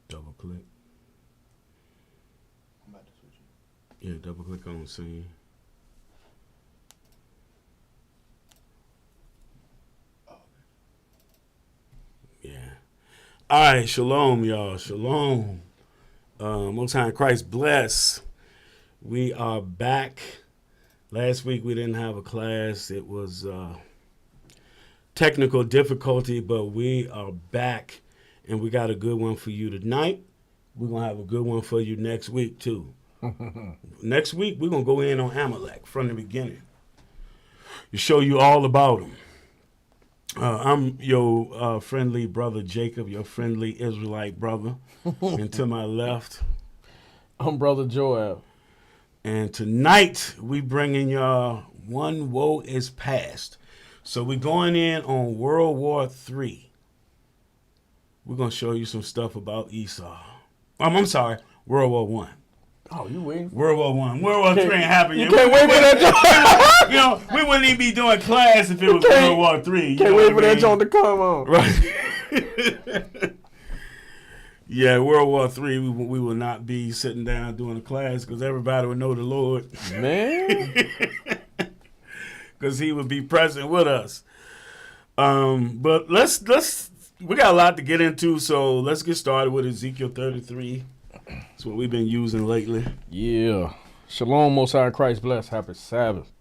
Double click. I'm about to switch it. Yeah, double click on scene. Oh, okay. Yeah. All right, shalom, y'all. Shalom. Most High in Christ bless. We are back. Last week we didn't have a class. It was technical difficulty, but we are back, and we got a good one for you tonight. We're going to have a good one for you next week, too. Next week, we're going to go in on Amalek from the beginning to show you all about him. I'm your friendly brother Jacob, your friendly Israelite brother. And to my left, I'm Brother Joab. and tonight we bringing y'all One Woe is Past. So we're going in on World War III. We're going to show you some stuff about Esau. I'm sorry, World War One. Oh, you waiting? World War One. World War III ain't happening You yet. can't wait for that. You know, we wouldn't even be doing class if it was World War III. Can't wait for that joint to come on. Right. Yeah, World War III, we will not be sitting down doing a class because everybody would know the Lord. Man. Because he would be present with us. But let's we got a lot to get into, so let's get started with Ezekiel 33. That's what we've been using lately. Yeah. Shalom, Most High Christ bless. Happy Sabbath.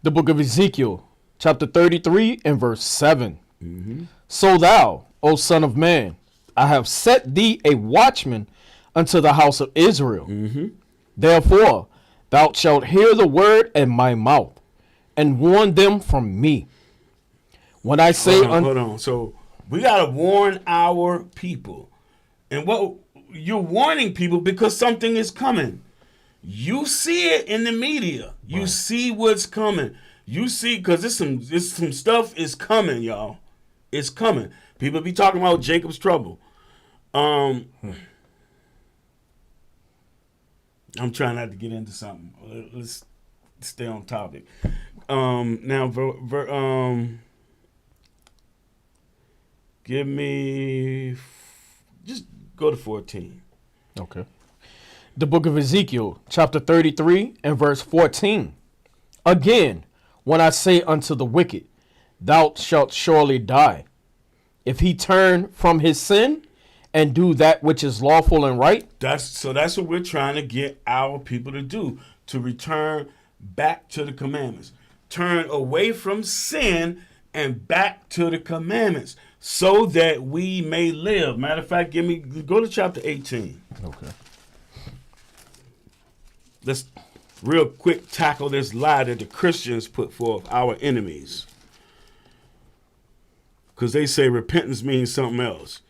The book of Ezekiel, chapter 33 and verse 7. Mm-hmm. So thou, O son of man, I have set thee a watchman unto the house of Israel. Mm-hmm. Therefore, thou shalt hear the word in my mouth, and warn them from me. When I say hold on. So we gotta warn our people, and what you're warning people because something is coming. You see it in the media. You Right. see what's coming. You see because it's some stuff is coming, y'all. It's coming. People be talking about Jacob's trouble. I'm trying not to get into something. Let's stay on topic. Now, give me, just go to 14. Okay. The book of Ezekiel, chapter 33 and verse 14. Again, when I say unto the wicked, thou shalt surely die, if he turn from his sin and do that which is lawful and right. That's what we're trying to get our people to do, to return back to the commandments. Turn away from sin and back to the commandments so that we may live. Matter of fact, go to chapter 18. Okay. Let's real quick tackle this lie that the Christians put forth, our enemies. Because they say repentance means something else.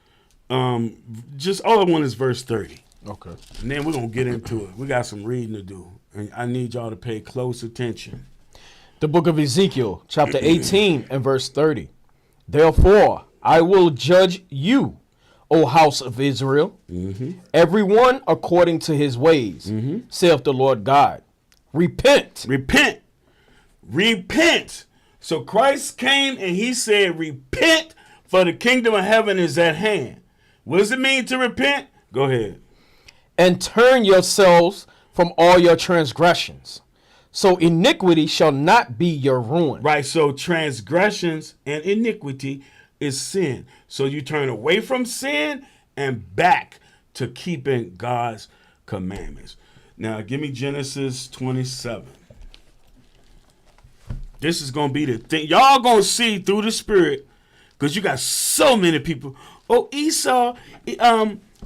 Just all I want is verse 30. Okay. And then we're going to get into it. We got some reading to do. And I need y'all to pay close attention. The book of Ezekiel, chapter 18 and verse 30. Therefore, I will judge you, O house of Israel, everyone according to his ways, saith the Lord God. Repent. Repent. Repent. So Christ came and he said, repent, for the kingdom of heaven is at hand. What does it mean to repent? Go ahead. And turn yourselves from all your transgressions, so iniquity shall not be your ruin. Right, so transgressions and iniquity is sin. So you turn away from sin and back to keeping God's commandments. Now, give me Genesis 27. This is going to be the thing. Y'all going to see through the Spirit, because you got so many people. Oh, Esau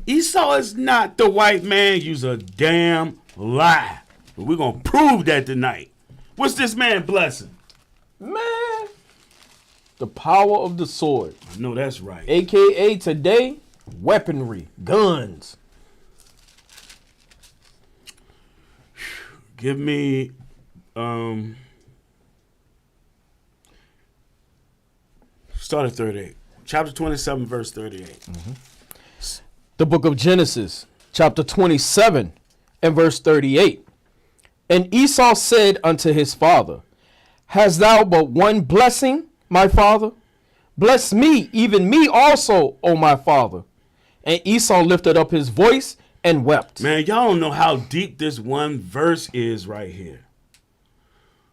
is not the white man. You's a damn lie. But we're going to prove that tonight. What's this man blessing? Man, the power of the sword, I know that's right. a.k.a. today, weaponry, guns. Give me start at 38. Chapter 27, verse 38. The book of Genesis, chapter 27 and verse 38. And Esau said unto his father, hast thou but one blessing, my father? Bless me, even me also, O my father. And Esau lifted up his voice and wept. Man, y'all don't know how deep this one verse is right here.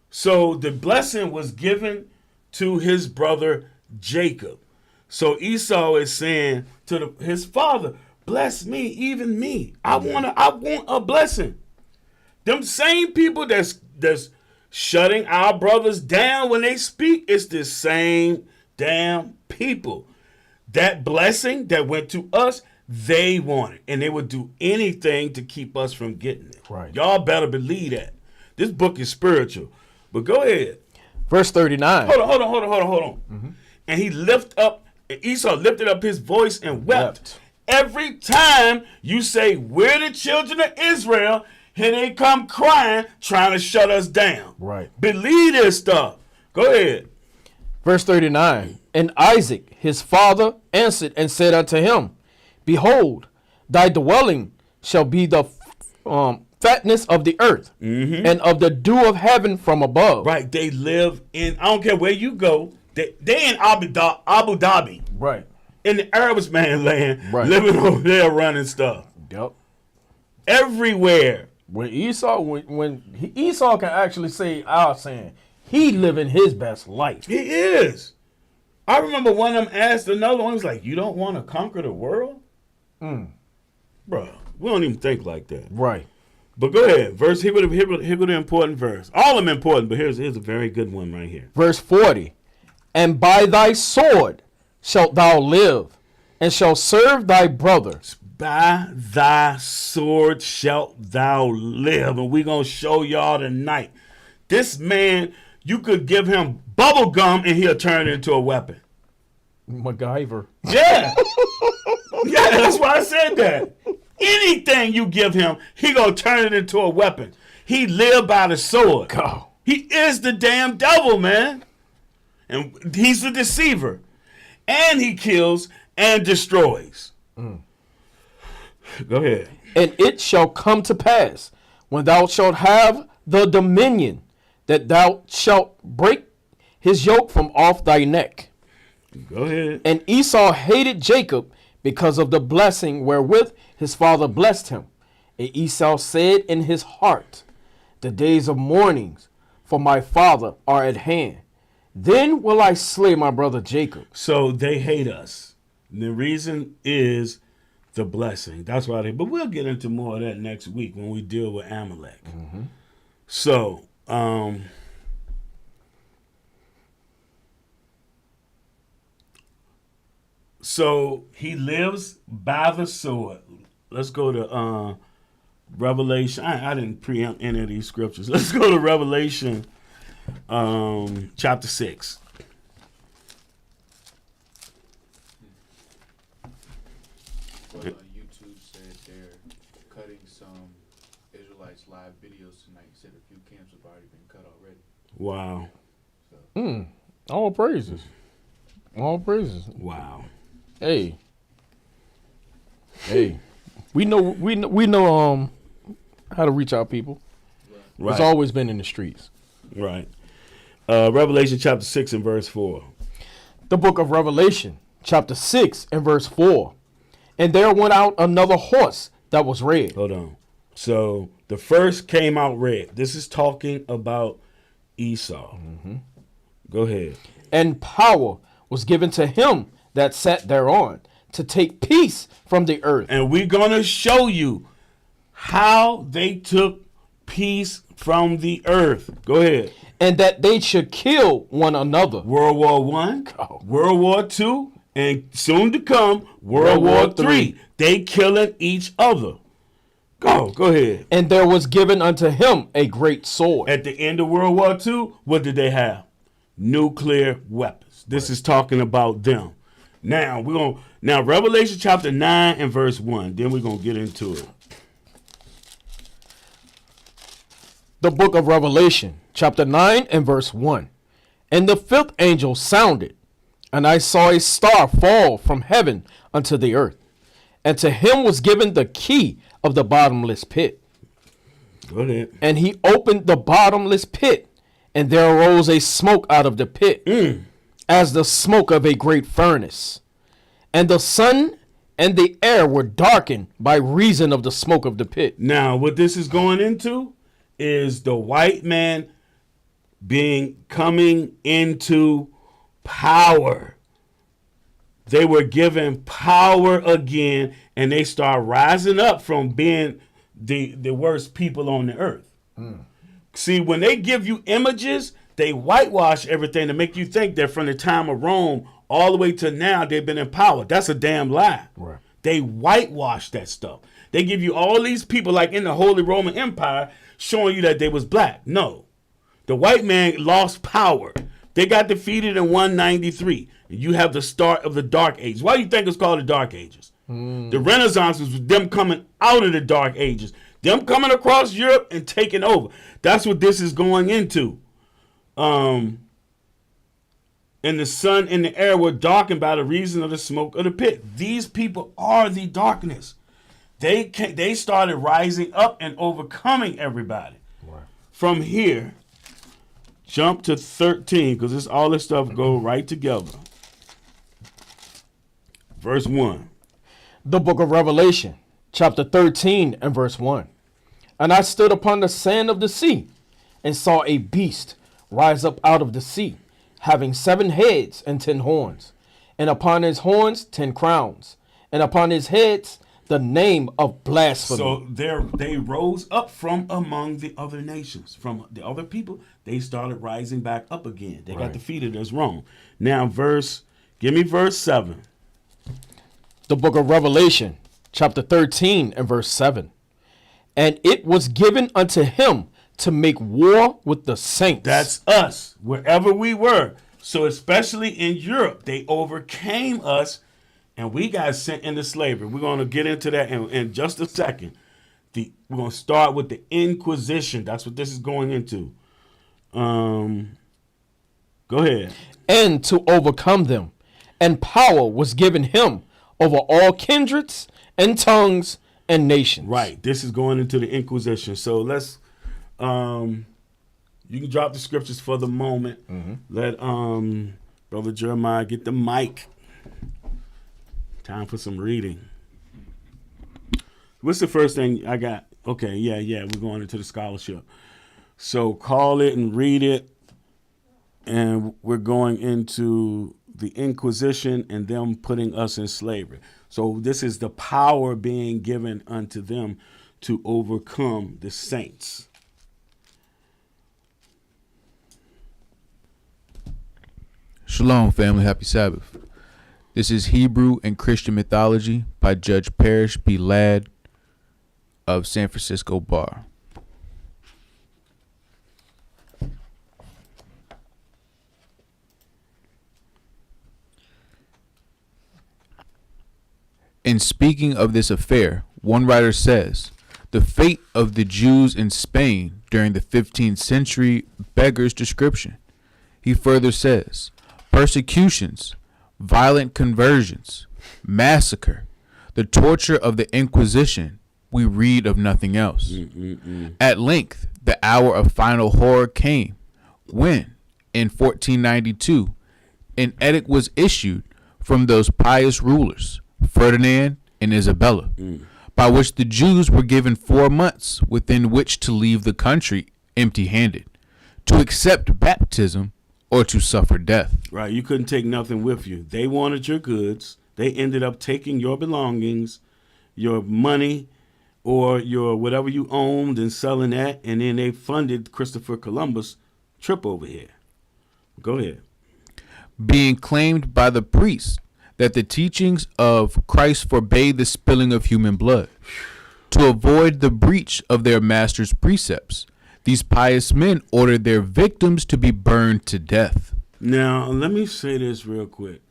So the blessing was given to his brother Jacob. So Esau is saying to his father, bless me, even me. I want a blessing. Them same people that's shutting our brothers down when they speak, it's the same damn people. That blessing that went to us, they want it. And they would do anything to keep us from getting it. Right. Y'all better believe that. This book is spiritual. But go ahead. Verse 39. Hold on. And Esau lifted up his voice and wept. Every time you say, we're the children of Israel, here they come crying, trying to shut us down. Right. Believe this stuff. Go ahead. Verse 39. And Isaac, his father, answered and said unto him, Behold, thy dwelling shall be the fatness of the earth, and of the dew of heaven from above. Right. They live in, I don't care where you go, they in Abu Dhabi. Right. In the Arabs man land, Right. living over there running stuff. Yep. Everywhere. When Esau can actually say our saying, he living his best life. He is. I remember one of them asked another one, he was like, you don't want to conquer the world? Bro, we don't even think like that. Right. But go ahead. Verse, here go the important verse. All of them important, but here's a very good one right here. Verse 40. And by thy sword shalt thou live, and shall serve thy brother. By thy sword shalt thou live. And we're going to show y'all tonight. This man, you could give him bubble gum and he'll turn it into a weapon. MacGyver. Yeah. Yeah, that's why I said that. Anything you give him, he going to turn it into a weapon. He lived by the sword. Go. He is the damn devil, man. And he's the deceiver. And he kills and destroys. Go ahead. And it shall come to pass, when thou shalt have the dominion, that thou shalt break his yoke from off thy neck. Go ahead. And Esau hated Jacob because of the blessing wherewith his father blessed him. And Esau said in his heart, The days of mournings for my father are at hand. Then will I slay my brother Jacob. So they hate us. The reason is the blessing. That's why but we'll get into more of that next week when we deal with Amalek. So, so he lives by the sword. Let's go to Revelation. I didn't preempt any of these scriptures. Let's go to Revelation chapter 6. But on YouTube said they're cutting some Israelites live videos tonight. Said a few camps have already been cut already. Wow. All praises. All praises. Wow. Hey. We know how to reach our people. Right. It's always been in the streets. Right. Revelation chapter 6 and verse 4. The book of Revelation, chapter 6 and verse 4. And there went out another horse that was red. Hold on. So the first came out red. This is talking about Esau. Go ahead. And power was given to him that sat thereon to take peace from the earth. And we're going to show you how they took peace from the earth. Go ahead. And that they should kill one another. World War I, Oh. World War II, and soon to come, World War III. They killing each other. Go ahead. And there was given unto him a great sword. At the end of World War II, what did they have? Nuclear weapons. This is talking about them. Now Revelation chapter 9 and verse 1. Then we're gonna get into it. The book of Revelation, chapter 9 and verse 1. And the fifth angel sounded, and I saw a star fall from heaven unto the earth. And to him was given the key of the bottomless pit. Go ahead. And he opened the bottomless pit, and there arose a smoke out of the pit, as the smoke of a great furnace. And the sun and the air were darkened by reason of the smoke of the pit. Now, what this is going into is the white man coming into power. They were given power again, and they start rising up from being the worst people on the earth. See, when they give you images, they whitewash everything to make you think that from the time of Rome all the way to now they've been in power. That's a damn lie. Right. They whitewash that stuff. They give you all these people like in the Holy Roman Empire showing you that they was black. No. The white man lost power. They got defeated in 193. You have the start of the Dark Ages. Why do you think it's called the Dark Ages? The Renaissance was them coming out of the Dark Ages. Them coming across Europe and taking over. That's what this is going into. And and the sun and the air were darkened by the reason of the smoke of the pit. These people are the darkness. They started rising up and overcoming everybody. Right. From here, jump to 13, because all this stuff go right together. Verse 1. The book of Revelation, chapter 13 and verse 1. And I stood upon the sand of the sea and saw a beast rise up out of the sea, having 7 heads and 10 horns, and upon his horns 10 crowns, and upon his heads the name of blasphemy. So they rose up from among the other nations, from the other people. They started rising back up again. They got defeated as Rome. Now, give me verse 7. The book of Revelation, chapter 13 and verse 7. And it was given unto him to make war with the saints. That's us, wherever we were. So especially in Europe, they overcame us, and we got sent into slavery. We're going to get into that in just a second. We're going to start with the Inquisition. That's what this is going into. Go ahead. And to overcome them. And power was given him over all kindreds and tongues and nations. Right. This is going into the Inquisition. So let's, you can drop the scriptures for the moment. Let Brother Jeremiah get the mic. Time for some reading. What's the first thing I got? Okay, yeah, we're going into the scholarship. So call it and read it. And we're going into the Inquisition and them putting us in slavery. So this is the power being given unto them to overcome the saints. Shalom, family. Happy Sabbath. This is Hebrew and Christian Mythology by Judge Parrish B. Ladd of San Francisco Bar. In speaking of this affair, one writer says, the fate of the Jews in Spain during the 15th century beggars description. He further says, persecutions, violent conversions, massacre, the torture of the Inquisition, we read of nothing else. At length, the hour of final horror came when, in 1492, an edict was issued from those pious rulers, Ferdinand and Isabella, by which the Jews were given 4 months within which to leave the country empty-handed, to accept baptism or to suffer death. Right, you couldn't take nothing with you. They wanted your goods. They ended up taking your belongings, your money, or your whatever you owned and selling that, and then they funded Christopher Columbus' trip over here. Go ahead. Being claimed by the priests that the teachings of Christ forbade the spilling of human blood. To avoid the breach of their master's precepts, these pious men ordered their victims to be burned to death. Now, let me say this real quick.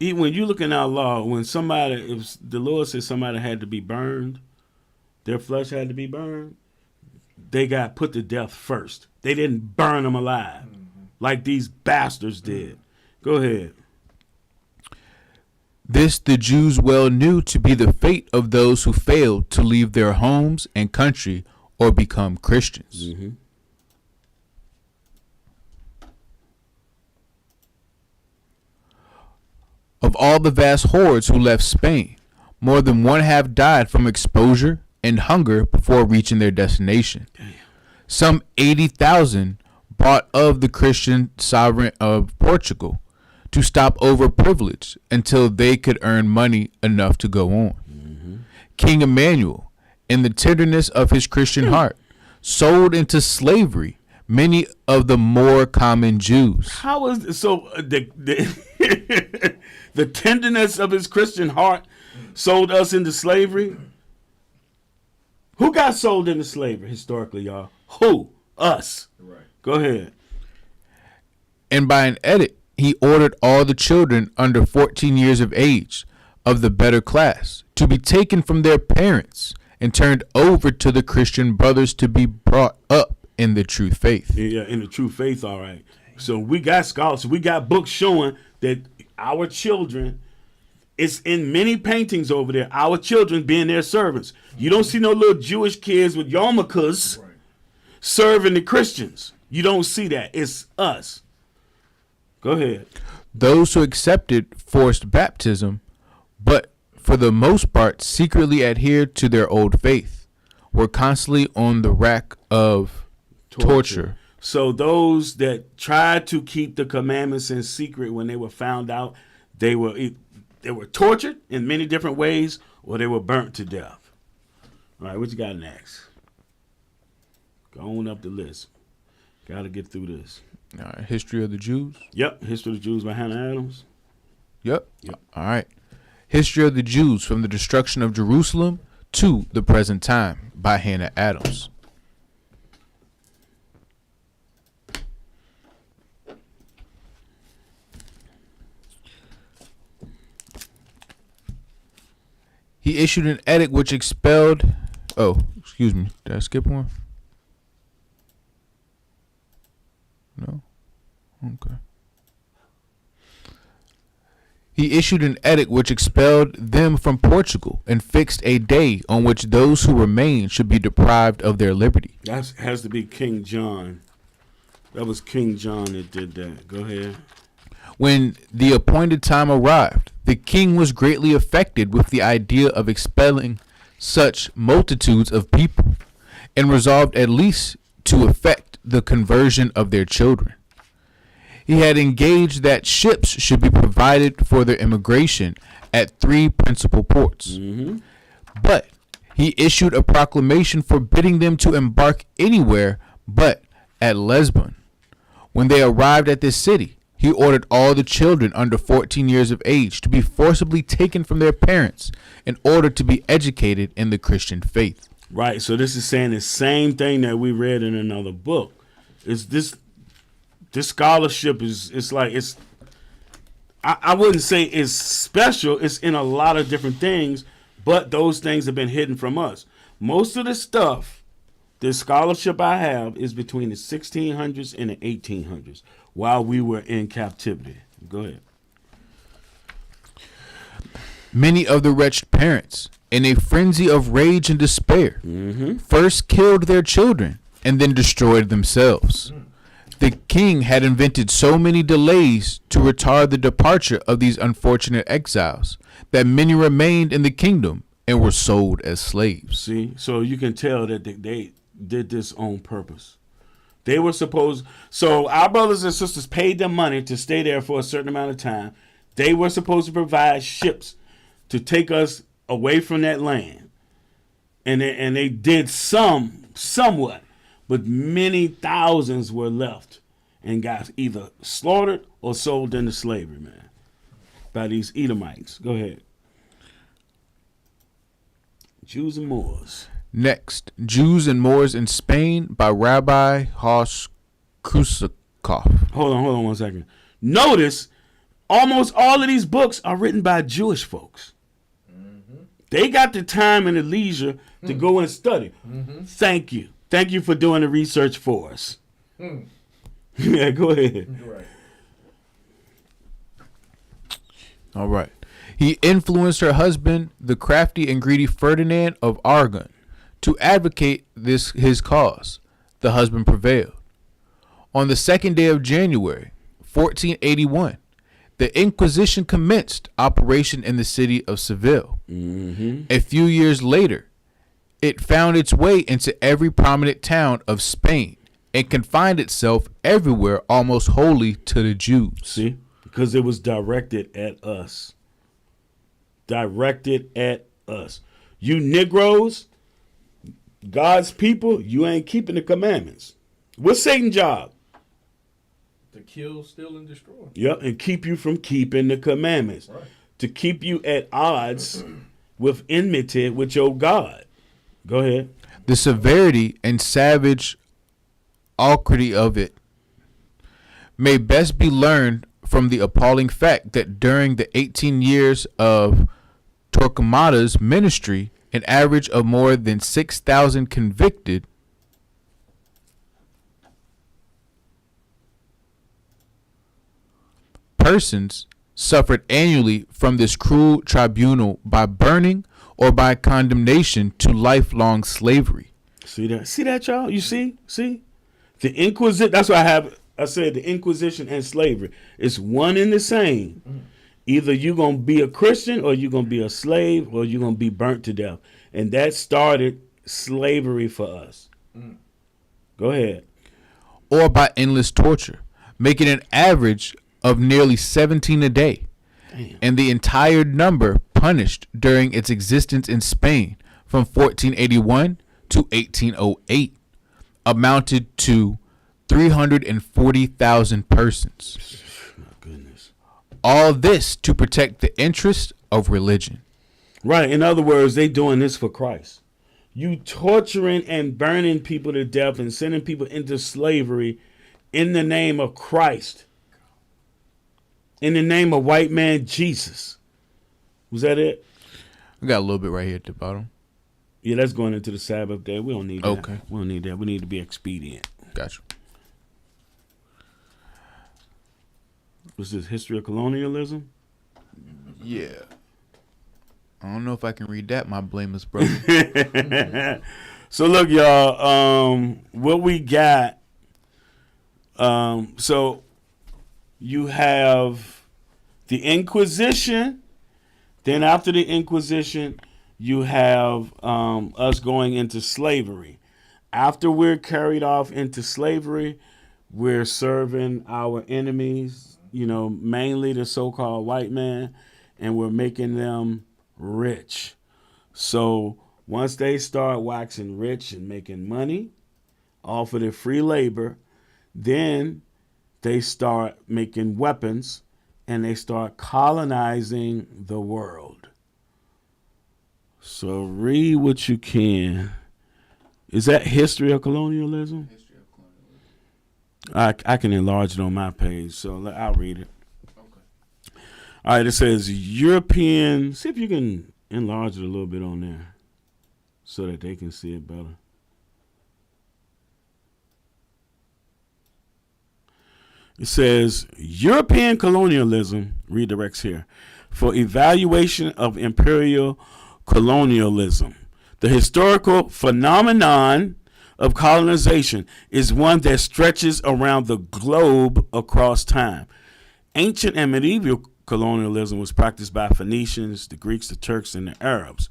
When you look in our law, if the Lord says somebody had to be burned, their flesh had to be burned, they got put to death first. They didn't burn them alive like these bastards did. Go ahead. This the Jews well knew to be the fate of those who failed to leave their homes and country or become Christians. Of all the vast hordes who left Spain, more than one half died from exposure and hunger before reaching their destination. Some 80,000 bought of the Christian sovereign of Portugal to stop overprivilege until they could earn money enough to go on. King Emmanuel, in the tenderness of his Christian heart, sold into slavery many of the more common Jews. How is so the the tenderness of his Christian heart sold us into slavery? Who got sold into slavery historically, y'all? Who? Us. Right. Go ahead. And by an edict, he ordered all the children under 14 years of age of the better class to be taken from their parents and turned over to the Christian brothers to be brought up in the true faith. Yeah, in the true faith, all right. So we got scholars. We got books showing that our children, it's in many paintings over there, our children being their servants. You don't see no little Jewish kids with yarmulkes serving the Christians. You don't see that. It's us. Go ahead. Those who accepted forced baptism, but for the most part secretly adhered to their old faith, were constantly on the rack of torture. So those that tried to keep the commandments in secret, when they were found out, they were tortured in many different ways, or they were burnt to death. All right, what you got next? Go on up the list. Got to get through this. All right, history of the Jews. Yep, History of the Jews by Hannah Adams. Yep. All right. History of the Jews from the destruction of Jerusalem to the present time by Hannah Adams. He issued an edict which expelled. Oh, excuse me. Did I skip one? No? Okay. He issued an edict which expelled them from Portugal and fixed a day on which those who remained should be deprived of their liberty. That has to be King John. That was King John that did that. Go ahead. When the appointed time arrived, the king was greatly affected with the idea of expelling such multitudes of people, and resolved at least to effect the conversion of their children. He had engaged that ships should be provided for their immigration at 3 principal ports. But he issued a proclamation forbidding them to embark anywhere but at Lesbon. When they arrived at this city, he ordered all the children under 14 years of age to be forcibly taken from their parents in order to be educated in the Christian faith. Right, so this is saying the same thing that we read in another book. Is this scholarship I wouldn't say it's special. It's in a lot of different things, but those things have been hidden from us. Most of the stuff, the scholarship I have, is between the 1600s and the 1800s while we were in captivity. Go ahead. Many of the wretched parents, in a frenzy of rage and despair, first killed their children and then destroyed themselves. The king had invented so many delays to retard the departure of these unfortunate exiles that many remained in the kingdom and were sold as slaves. See, so you can tell that they did this on purpose. They were supposed, so our brothers and sisters paid them money to stay there for a certain amount of time. They were supposed to provide ships to take us away from that land. And they did somewhat, but many thousands were left and got either slaughtered or sold into slavery, man, by these Edomites. Go ahead. Jews and Moors. Next, Jews and Moors in Spain by Rabbi Hos Kusakov. Hold on 1 second. Notice, almost all of these books are written by Jewish folks. They got the time and the leisure to go and study. Thank you. Thank you for doing the research for us. Yeah, go ahead. Right. All right. He influenced her husband, the crafty and greedy Ferdinand of Aragon, to advocate his cause. The husband prevailed. On the 2nd day of January, 1481, the Inquisition commenced operation in the city of Seville. A few years later, it found its way into every prominent town of Spain and confined itself everywhere almost wholly to the Jews. See? Because it was directed at us. Directed at us. You Negroes, God's people, you ain't keeping the commandments. What's Satan's job? To kill, steal, and destroy. Yep, and keep you from keeping the commandments. Right. To keep you at odds with enmity with your God. Go ahead. The severity and savage alacrity of it may best be learned from the appalling fact that during the 18 years of Torquemada's ministry, an average of more than 6,000 convicted persons suffered annually from this cruel tribunal by burning or by condemnation to lifelong slavery. See that, y'all? You see? The Inquisition, that's why I said the Inquisition and slavery. It's one and the same. Either you're going to be a Christian or you're going to be a slave or you're going to be burnt to death. And that started slavery for us. Go ahead. Or by endless torture, making an average of nearly 17 a day. Damn. And the entire number punished during its existence in Spain from 1481 to 1808 amounted to 340,000 persons. My goodness. All this to protect the interests of religion. Right. In other words, they doing this for Christ. You torturing and burning people to death and sending people into slavery in the name of Christ. In the name of white man Jesus. Was that it? We got a little bit right here at the bottom. Yeah, that's going into the Sabbath day. We don't need that. Okay. We don't need that. We need to be expedient. Gotcha. Was this history of colonialism? Yeah. I don't know if I can read that, my blameless brother. So look, y'all, what we got, so you have the Inquisition. Then after the Inquisition, you have us going into slavery. After we're carried off into slavery, we're serving our enemies, mainly the so-called white man, and we're making them rich. So once they start waxing rich and making money off of their free labor, then they start making weapons and they start colonizing the world. So read what you can. Is that history of colonialism? History of colonialism. I can enlarge it on my page, so I'll read it. Okay. All right, it says European. See if you can enlarge it a little bit on there so that they can see it better. It says European colonialism, redirects here, for evaluation of imperial colonialism. The historical phenomenon of colonization is one that stretches around the globe across time. Ancient and medieval colonialism was practiced by Phoenicians, the Greeks, the Turks, and the Arabs.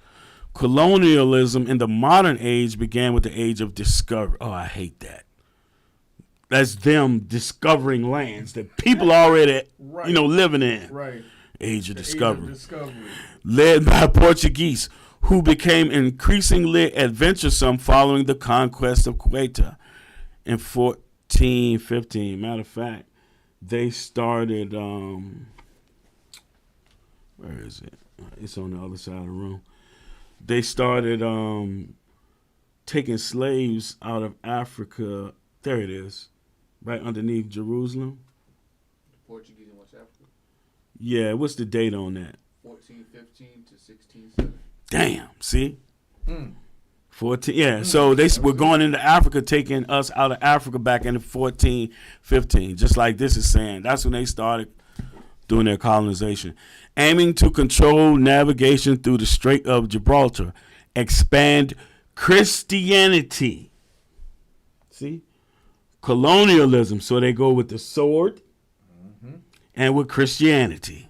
Colonialism in the modern age began with the age of discovery. Oh, I hate that. That's them discovering lands that people already, living in. Right. Age of discovery. Led by Portuguese, who became increasingly adventuresome following the conquest of Quetta in 1415. Matter of fact, they started, where is it? It's on the other side of the room. They started taking slaves out of Africa. There it is, right underneath Jerusalem. Portuguese in West Africa. Yeah, what's the date on that? 1415 to 1670. Damn, see? 14, yeah. So they were going into Africa, taking us out of Africa back in 1415, just like this is saying. That's when they started doing their colonization, aiming to control navigation through the Strait of Gibraltar, expand Christianity. See? Colonialism. So they go with the sword and with Christianity.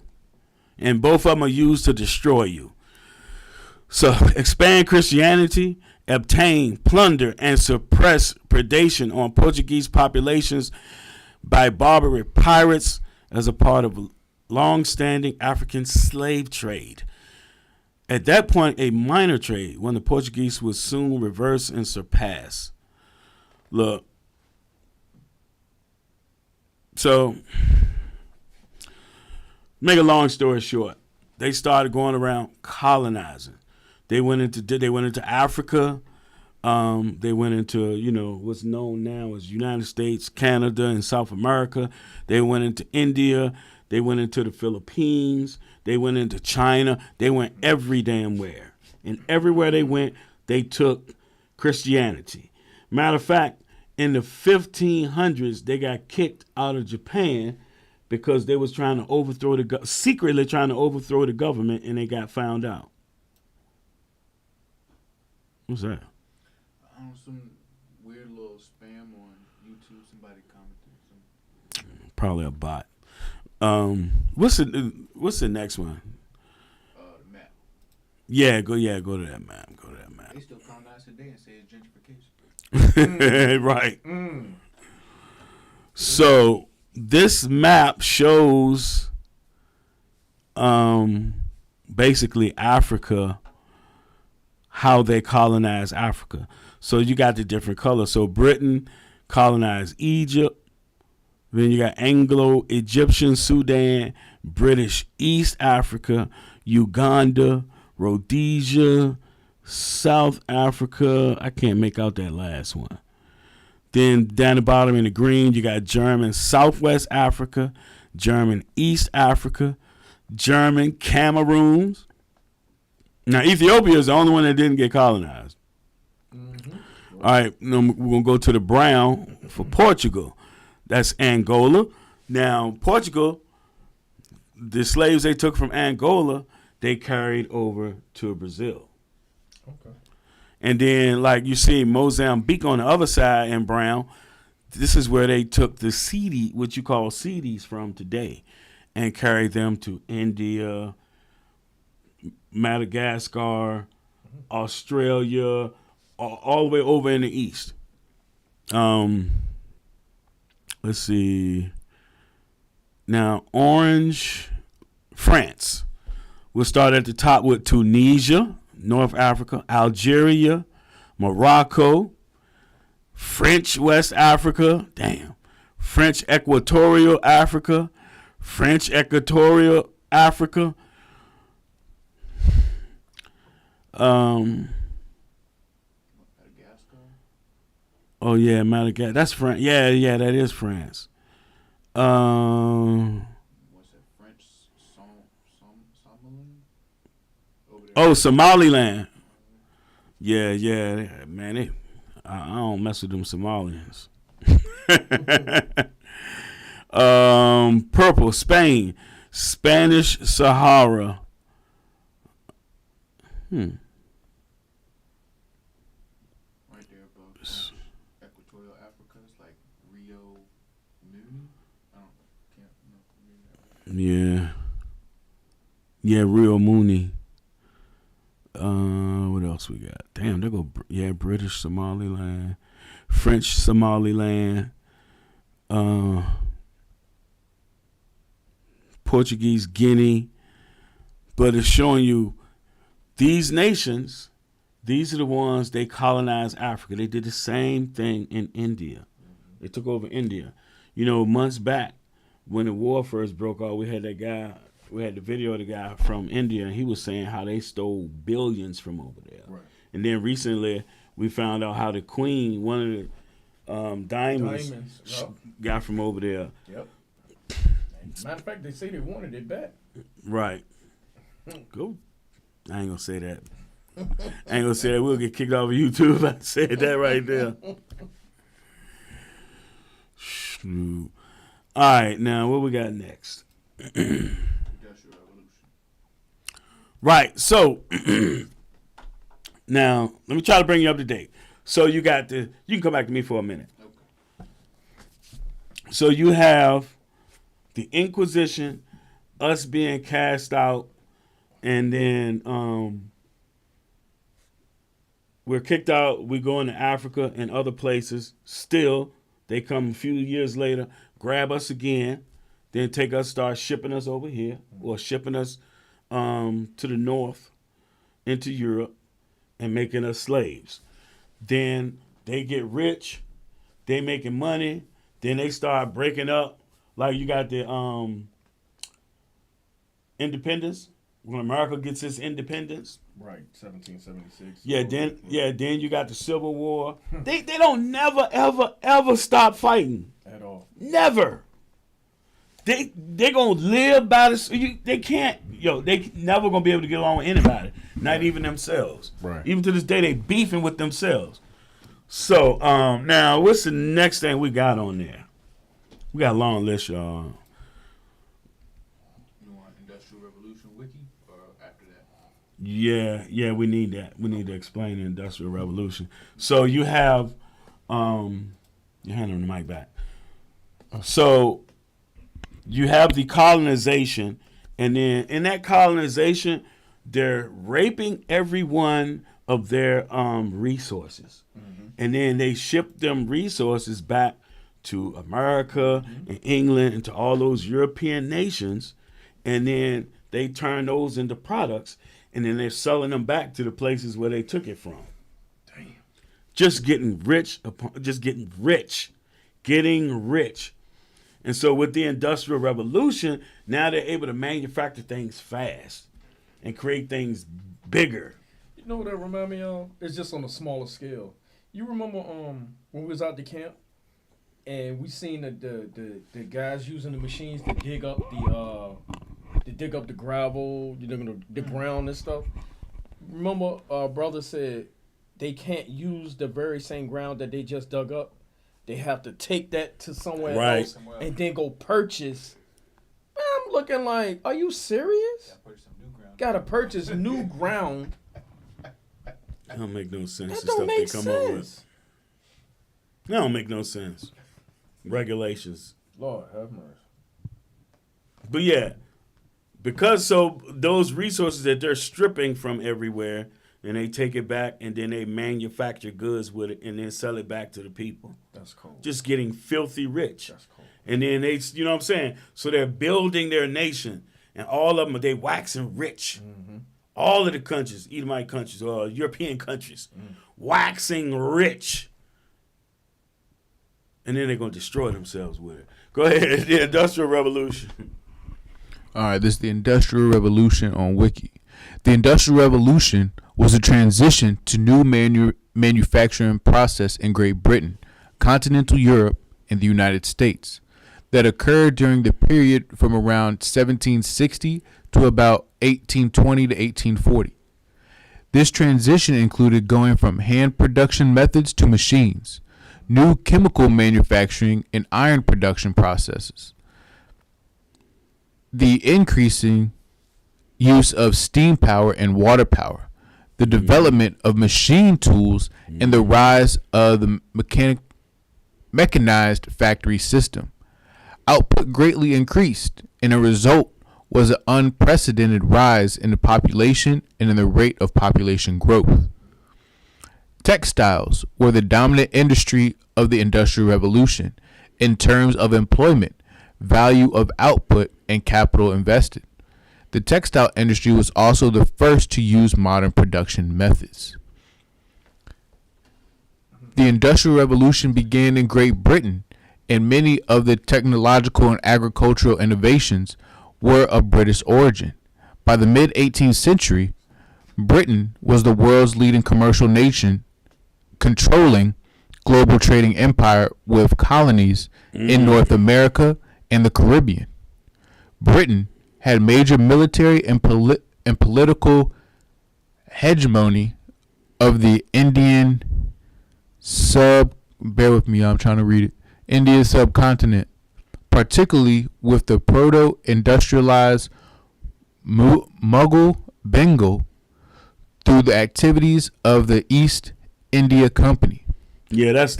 And both of them are used to destroy you. So expand Christianity, obtain, plunder, and suppress predation on Portuguese populations by barbaric pirates as a part of long-standing African slave trade. At that point, a minor trade, when the Portuguese would soon reverse and surpass. Look, so make a long story short, they started going around colonizing. They went into Africa. They went into, what's known now as United States, Canada, and South America. They went into India. They went into the Philippines. They went into China. They went every damn where. And everywhere they went, they took Christianity. Matter of fact, in the 1500s, they got kicked out of Japan because they was trying to overthrow secretly trying to overthrow the government, and they got found out. What's that? Some weird little spam on YouTube. Somebody commented. Probably a bot. What's the next one? The map. Go to that map. They still colonize today and say it's gentrification. Right. So this map shows basically Africa, how they colonized Africa. So you got the different colors. So Britain colonized Egypt. Then you got Anglo-Egyptian Sudan, British East Africa, Uganda, Rhodesia, South Africa. I can't make out that last one. Then down the bottom in the green, you got German Southwest Africa, German East Africa, German Cameroons. Now, Ethiopia is the only one that didn't get colonized. Mm-hmm. All right, we're going to go to the brown for Portugal. That's Angola. Now, Portugal, the slaves they took from Angola, they carried over to Brazil. Okay. And then, like you see, Mozambique on the other side in brown, this is where they took the CD, what you call CDs from today, and carried them to India, Madagascar, Australia, all the way over in the east. Let's see. Now, orange, France. We'll start at the top with Tunisia, North Africa, Algeria, Morocco, French West Africa, French Equatorial Africa, French Equatorial Africa, oh yeah, Madagascar. That's France. Yeah, that is France. What's that? French Somaliland? Oh, Somaliland. Yeah, man. I don't mess with them Somalians. Purple, Spain, Spanish Sahara. Right there above Equatorial Africa, it's like Rio Muni. Can't Yeah, Rio Muni. What else we got? Damn, they go. Yeah, British Somaliland, French Somaliland, Portuguese Guinea. But it's showing you these nations. These are the ones they colonized Africa. They did the same thing in India. They took over India. You know, months back when the war first broke out, we had that guy. We had the video of the guy from India, and he was saying how they stole billions from over there. Right. And then recently, we found out how the Queen, one of the diamonds yep. got from over there. Yep. Matter of fact, they say they wanted it back. Right. Go. I ain't gonna say that. I ain't gonna say that. We'll get kicked off of YouTube if I said that right there. All right, now what we got next? Right, so now let me try to bring you up to date. So you got you can come back to me for a minute. Okay. So you have the Inquisition, us being cast out, and then we're kicked out. We go into Africa and other places. Still, they come a few years later, grab us again, then take us, start shipping us over here, or shipping us to the north into Europe and making us slaves. Then they get rich, they making money, then they start breaking up. Like you got the independence, when America gets its independence. Right, 1776. Then you got the Civil War. They don't never, ever stop fighting. At all. Never. They gonna live by this. They can't. They never gonna be able to get along with anybody. Not even themselves. Right. Even to this day, they beefing with themselves. So now, what's the next thing we got on there? We got a long list, y'all. Yeah, we need that. We need to explain the Industrial Revolution. So you have, you're handing the mic back. So you have the colonization, and then in that colonization, they're raping every one of their resources, and then they ship them resources back to America and England and to all those European nations, and then they turn those into products, and then they're selling them back to the places where they took it from. Damn. Just getting rich, getting rich. And so with the Industrial Revolution, now they're able to manufacture things fast and create things bigger. You know what that remind me of? It's just on a smaller scale. You remember when we was out the camp and we seen the guys using the machines to dig up the gravel, the ground and stuff. Remember, our brother said they can't use the very same ground that they just dug up. They have to take that to somewhere else and then go purchase. Man, I'm looking like, are you serious? Gotta purchase new ground. That don't make no sense. That The don't stuff make they come up with. sense. That don't make no sense. Regulations. Lord have mercy. But yeah, because so those resources that they're stripping from everywhere, and they take it back, and then they manufacture goods with it, and then sell it back to the people. That's cool. Just getting filthy rich. That's cool. And then they, you know what I'm saying? So they're building their nation, and all of them, they waxing rich. Mm-hmm. All of the countries, Edomite countries, or European countries, waxing rich. And then they're going to destroy themselves with it. Go ahead, the Industrial Revolution. All right, this is the Industrial Revolution on Wiki. The Industrial Revolution was a transition to new manufacturing process in Great Britain, continental Europe, and the United States that occurred during the period from around 1760 to about 1820 to 1840. This transition included going from hand production methods to machines, new chemical manufacturing and iron production processes, the increasing use of steam power and water power, the development of machine tools, and the rise of the mechanized factory system. Output greatly increased, and a result was an unprecedented rise in the population and in the rate of population growth. Textiles were the dominant industry of the Industrial Revolution in terms of employment, value of output, and capital invested. The textile industry was also the first to use modern production methods. The Industrial Revolution began in Great Britain, and many of the technological and agricultural innovations were of British origin. By the mid-18th century, Britain was the world's leading commercial nation, controlling global trading empire with colonies in North America and the Caribbean. Britain had major military and political hegemony of the Indian Indian subcontinent, particularly with the proto-industrialized Mughal Bengal through the activities of the East India Company. Yeah, that's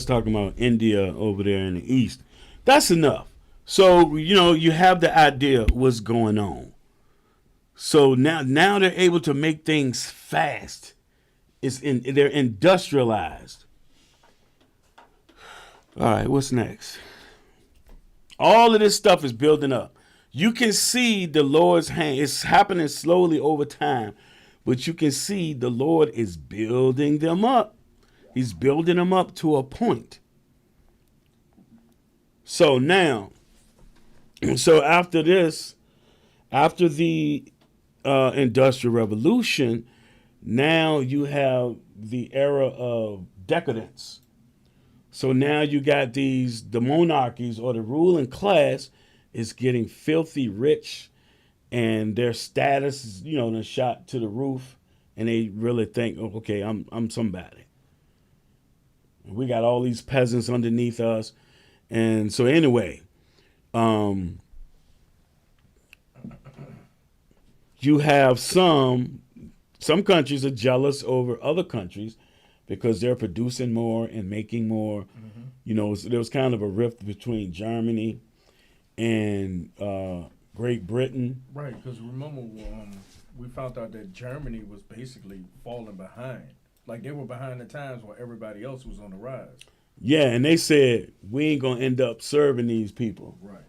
talking about India over there in the East. That's enough. So, you have the idea of what's going on. So now they're able to make things fast. They're industrialized. All right, what's next? All of this stuff is building up. You can see the Lord's hand. It's happening slowly over time, but you can see the Lord is building them up. He's building them up to a point. So now, after this, after the Industrial Revolution, now you have the era of decadence. So now you got the monarchies or the ruling class is getting filthy rich, and their status is shot to the roof, and they really think, oh, okay, I'm somebody. We got all these peasants underneath us, and so anyway, you have some some countries are jealous over other countries because they're producing more and making more. You know, so there was kind of a rift between Germany and Great Britain. Right, because remember, we found out that Germany was basically falling behind. Like, they were behind the times while everybody else was on the rise. Yeah, and they said, we ain't going to end up serving these people. Right.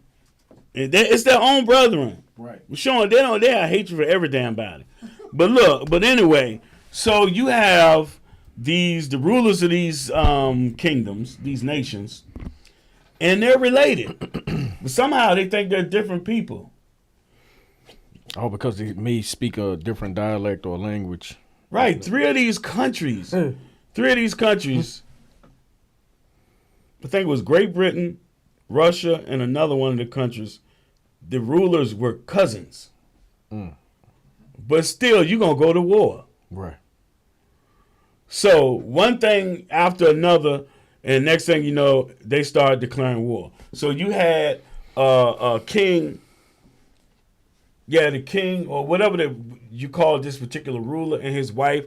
And it's their own brethren. Right. Showing they have hatred for every damn body. But anyway, so you have the rulers of these kingdoms, these nations, and they're related. But somehow they think they're different people. Oh, because they may speak a different dialect or language. Right. Three of these countries, I think it was Great Britain, Russia, and another one of the countries, the rulers were cousins. But still, you're going to go to war. Right. So one thing after another, and next thing you know, they started declaring war. So you had a king, the king or whatever you call this particular ruler and his wife,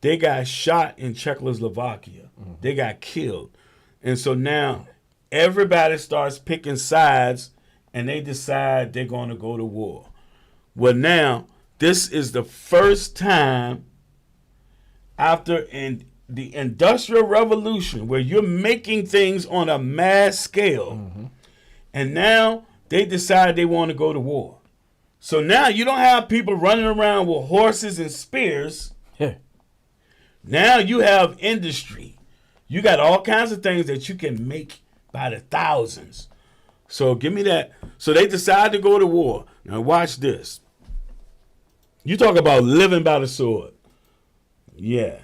they got shot in Czechoslovakia. They got killed. And so now everybody starts picking sides and they decide they're going to go to war. Well, now, this is the first time after the Industrial Revolution where you're making things on a mass scale. And now they decide they want to go to war. So now you don't have people running around with horses and spears. Yeah. Now you have industry. You got all kinds of things that you can make by the thousands. So give me that. So they decide to go to war. Now watch this. You talk about living by the sword. Yeah.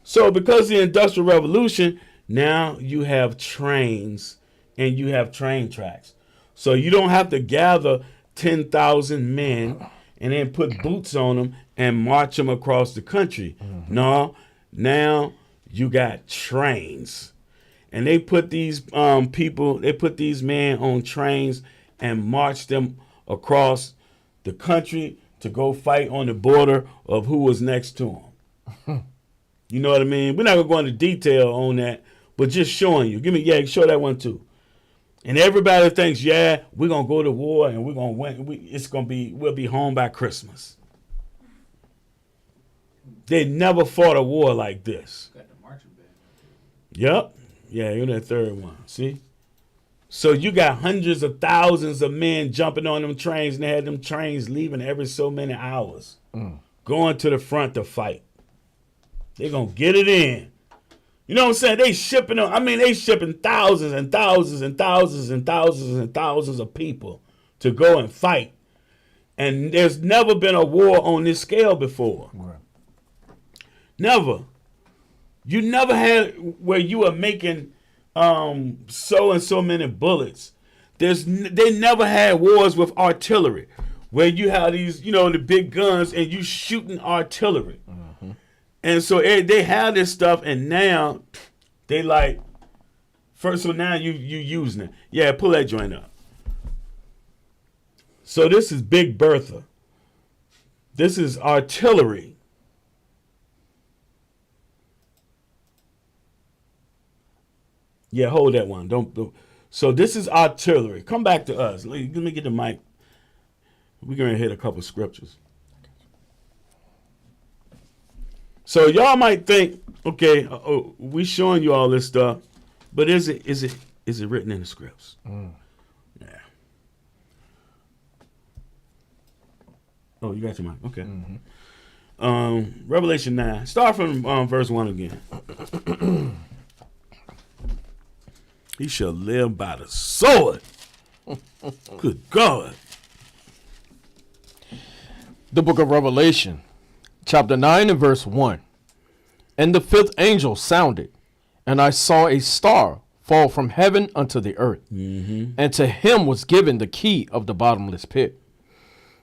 So because of the Industrial Revolution, now you have trains and you have train tracks. So you don't have to gather 10,000 men and then put boots on them and march them across the country. No, now you got trains. And they put these these men on trains and march them across the country to go fight on the border of who was next to them. You know what I mean? We're not going to go into detail on that, but just showing you. Show that one too. And everybody thinks, we're going to go to war and we're going to win. We'll be home by Christmas. They never fought a war like this. Got the marching band. Yep. Yeah, you're that third one. See? So you got hundreds of thousands of men jumping on them trains, and they had them trains leaving every so many hours, going to the front to fight. They're going to get it in. You know what I'm saying? They shipping them. I mean, they shipping thousands and thousands and thousands and thousands and thousands of people to go and fight. And there's never been a war on this scale before. Right. Never. You never had where you were making so and so many bullets. They never had wars with artillery where you have these, the big guns and you shooting artillery. And so they have this stuff, and now they so now you using it. Yeah, pull that joint up. So this is Big Bertha. This is artillery. Yeah, hold that one. Don't. So this is artillery. Come back to us. Let me get the mic. We're going to hit a couple scriptures. So y'all might think, okay, we showing you all this stuff, but is it written in the scripts? Yeah. Oh, you got your mic. Okay. Revelation 9. Start from verse 1 again. He shall live by the sword. Good God. The book of Revelation, chapter 9 and verse 1. And the fifth angel sounded, and I saw a star fall from heaven unto the earth. And to him was given the key of the bottomless pit.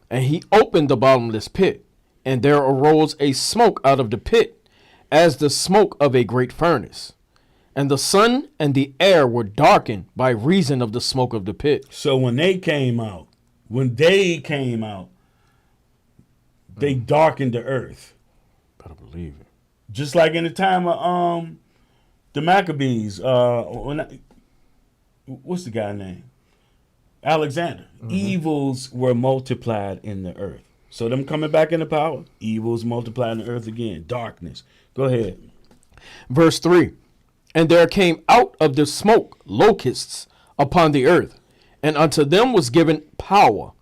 And he opened the bottomless pit, and there arose a smoke out of the pit, as the smoke of a great furnace. And the sun and the air were darkened by reason of the smoke of the pit. So when they came out, they darkened the earth. Better believe it. Just like in the time of the Maccabees, what's the guy name? Alexander. Evils were multiplied in the earth. So them coming back into power, evils multiplied in the earth again. Darkness. Go ahead. Verse 3. And there came out of the smoke locusts upon the earth, and unto them was given power,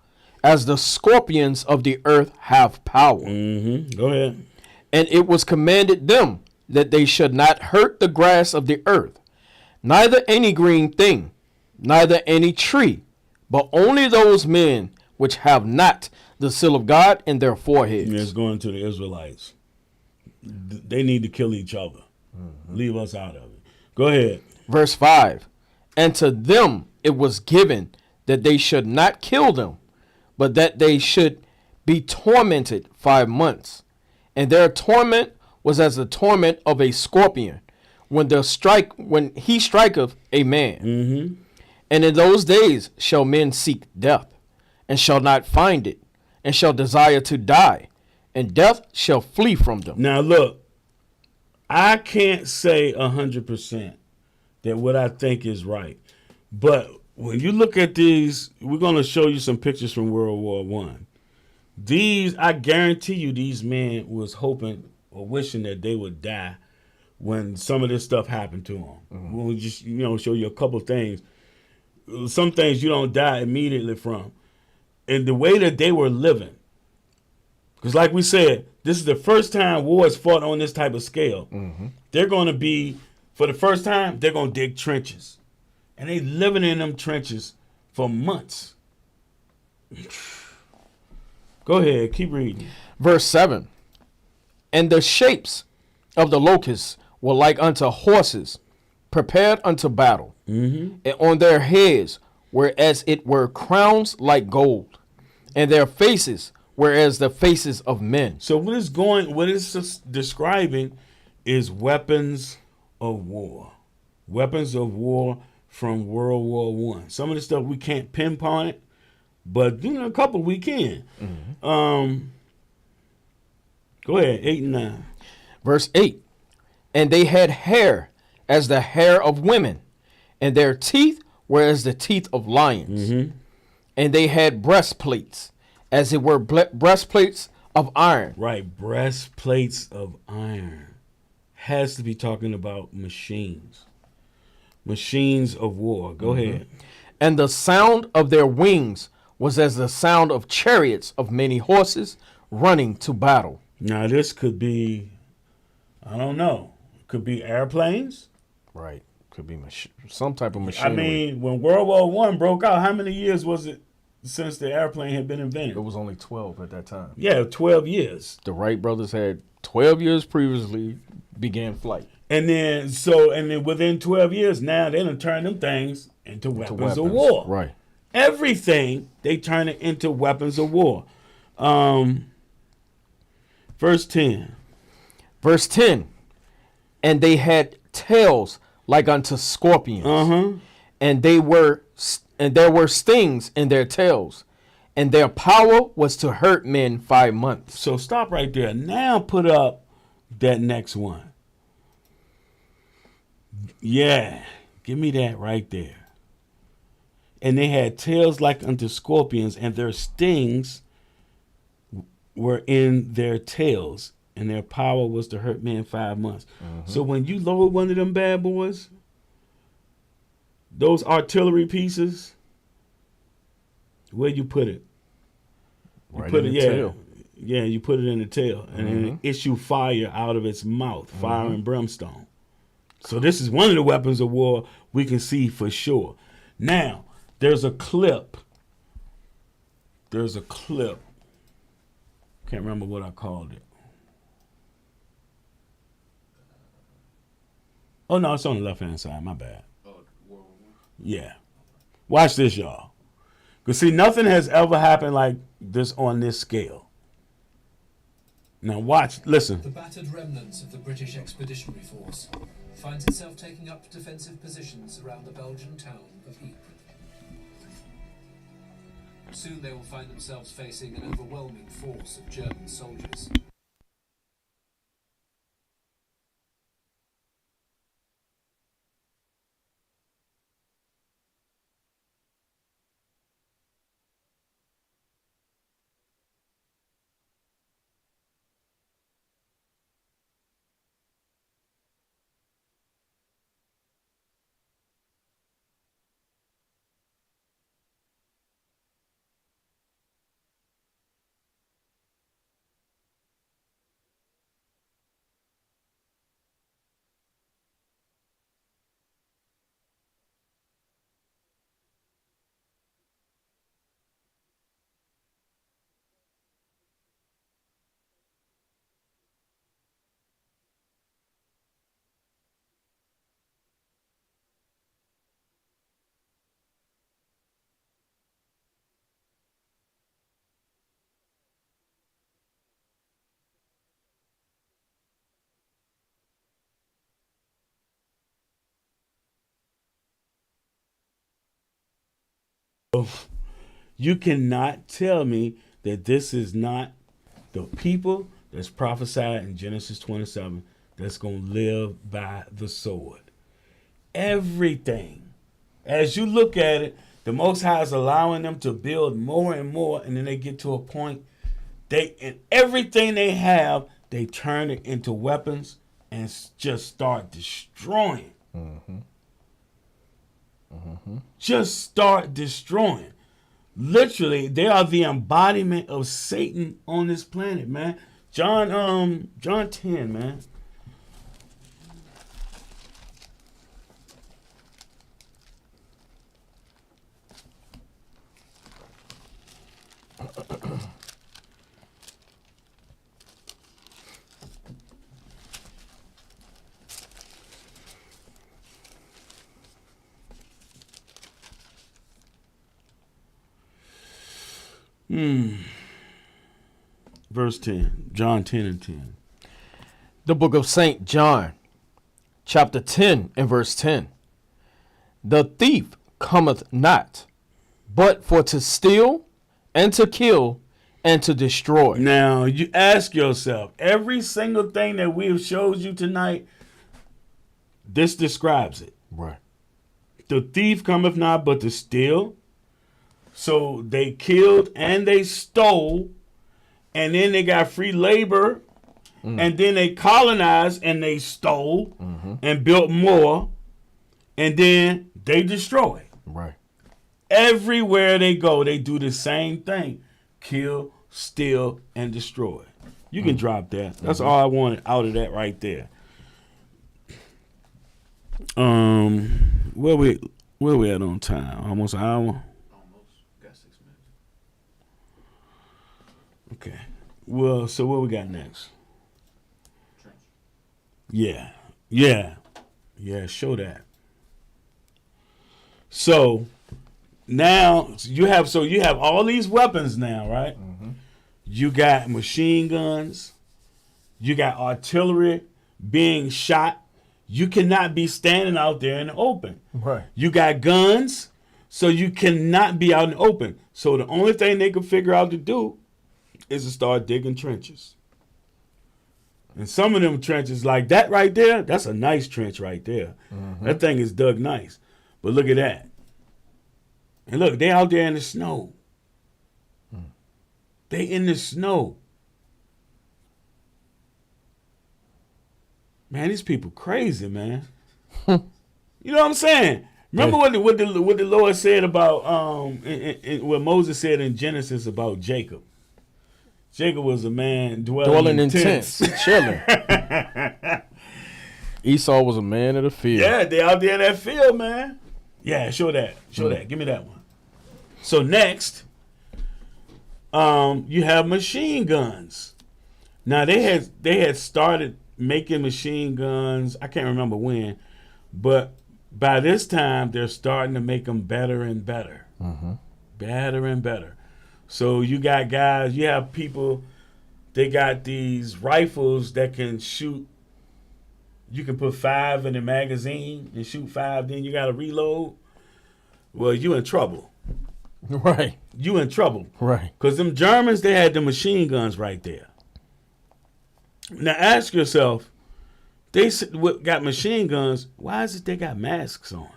as the scorpions of the earth have power. Go ahead. And it was commanded them that they should not hurt the grass of the earth, neither any green thing, neither any tree, but only those men which have not the seal of God in their foreheads. It's going to the Israelites. They need to kill each other. Leave us out of it. Go ahead. Verse 5. And to them it was given that they should not kill them, but that they should be tormented 5 months. And their torment was as the torment of a scorpion when he striketh a man. And in those days shall men seek death, and shall not find it, and shall desire to die, and death shall flee from them. Now look, I can't say 100% that what I think is right, but when you look at these, we're going to show you some pictures from World War One. I guarantee you, these men was hoping or wishing that they would die when some of this stuff happened to them. We'll just show you a couple things. Some things you don't die immediately from, and the way that they were living. Because like we said, this is the first time war is fought on this type of scale. They're going to be, for the first time, they're going to dig trenches. And they living in them trenches for months. Go ahead, keep reading. Verse 7. And the shapes of the locusts were like unto horses, prepared unto battle. And on their heads were as it were crowns like gold, and their faces were as the faces of men. So what it's describing is weapons of war. Weapons of war from World War One. Some of the stuff we can't pinpoint it, but a couple we can. Go ahead, 8 and 9. Verse 8. And they had hair as the hair of women, and their teeth were as the teeth of lions. And they had breastplates, as it were breastplates of iron. Right, breastplates of iron. Has to be talking about machines. Machines of war. Go ahead. And the sound of their wings was as the sound of chariots of many horses running to battle. Now this could be, I don't know, could be airplanes. Right. Could be some type of machinery. I mean, when World War One broke out, how many years was it since the airplane had been invented? It was only 12 at that time. Yeah, 12 years. The Wright brothers had 12 years previously began flight. And then within 12 years, now they done turned them things into weapons of war. Right. Everything, they turn it into weapons of war. Verse 10. Verse 10. And they had tails like unto scorpions. And there were stings in their tails, and their power was to hurt men 5 months. So stop right there. Now put up that next one. Yeah, give me that right there. And they had tails like unto scorpions, and their stings were in their tails, and their power was to hurt men 5 months. So when you load one of them bad boys, those artillery pieces, where you put it? Right in the tail. Yeah, you put it in the tail, and then it issue fire out of its mouth, fire and brimstone. So this is one of the weapons of war we can see for sure. Now, there's a clip. Can't remember what I called it. Oh, no, it's on the left-hand side. My bad. Yeah. Watch this, y'all. Because, see, nothing has ever happened like this on this scale. Now, watch. Listen. The battered remnants of the British Expeditionary Force finds itself taking up defensive positions around the Belgian town of Ypres. Soon they will find themselves facing an overwhelming force of German soldiers. You cannot tell me that this is not the people that's prophesied in Genesis 27 that's going to live by the sword. Everything. As you look at it, the Most High is allowing them to build more and more, and then they get to a point, and everything they have, they turn it into weapons and just start destroying. Just start destroying. Literally, they are the embodiment of Satan on this planet, man. John 10, man. Verse 10. John 10 and 10. The book of St. John, chapter 10 and verse 10. The thief cometh not, but for to steal and to kill and to destroy. Now, you ask yourself, every single thing that we have showed you tonight, this describes it. Right. The thief cometh not, but to steal. So they killed and they stole, and then they got free labor, and then they colonized and they stole and built more, and then they destroy. Right. Everywhere they go, they do the same thing. Kill, steal, and destroy. You can drop that. That's all I wanted out of that right there. Where we at on time? Almost an hour? Got 6 minutes. Okay. Well, so what we got next? Trench. Yeah, show that. So now you have all these weapons now, right? You got machine guns, you got artillery being shot. You cannot be standing out there in the open. Right. You got guns, so you cannot be out in the open. So the only thing they can figure out to do is to start digging trenches. And some of them trenches like that right there, that's a nice trench right there. That thing is dug nice. But look at that. And look, they out there in the snow. They in the snow. Man, these people crazy, man. You know what I'm saying? Remember what the Lord said about what Moses said in Genesis about Jacob. Jacob was a man dwelling in tents. Chilling. Esau was a man of the field. Yeah, they out there in that field, man. Yeah, show that. Show that. Give me that one. So next, you have machine guns. Now they had started making machine guns. I can't remember when, but by this time they're starting to make them better and better, better and better. So you got guys, you have people. They got these rifles that can shoot. You can put 5 in the magazine and shoot 5. Then you got to reload. Well, you in trouble. Right. You in trouble. Right. Because them Germans, they had the machine guns right there. Now ask yourself, they got machine guns. Why is it they got masks on?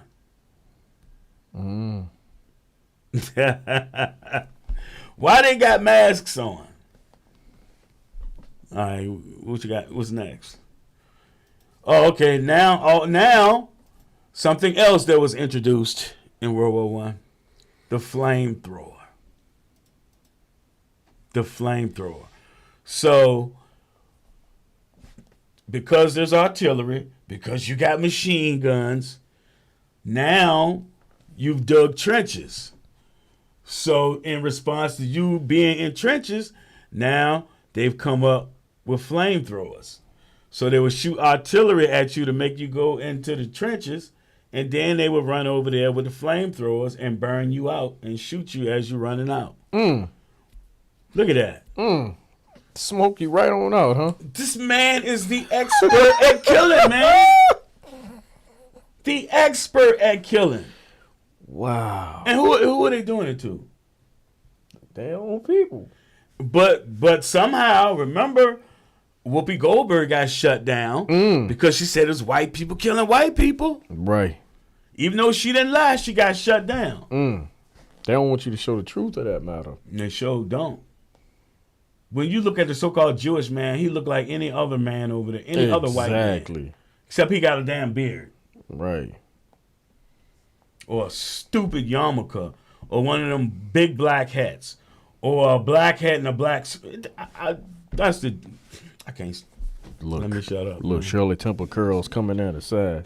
Why they got masks on? All right, what you got? What's next? Oh, okay. Now, something else that was introduced in World War I, the flamethrower. The flamethrower. So, because there's artillery, because you got machine guns, now you've dug trenches. So, in response to you being in trenches, now they've come up with flamethrowers. So they would shoot artillery at you to make you go into the trenches, and then they would run over there with the flamethrowers and burn you out and shoot you as you're running out. Look at that. Smoke you right on out, huh? This man is the expert at killing, man. The expert at killing. Wow. And who are they doing it to? Their own people. But somehow, remember, Whoopi Goldberg got shut down because she said it's white people killing white people. Right. Even though she didn't lie, she got shut down. They don't want you to show the truth of that matter. And they sure don't. When you look at the so-called Jewish man, he looked like any other man over there, any other white man. Exactly. Except he got a damn beard. Right. Or a stupid yarmulke. Or one of them big black hats. Or a black hat and a black... I can't... Look, let me shut up. Look, Shirley Temple curls coming out the side.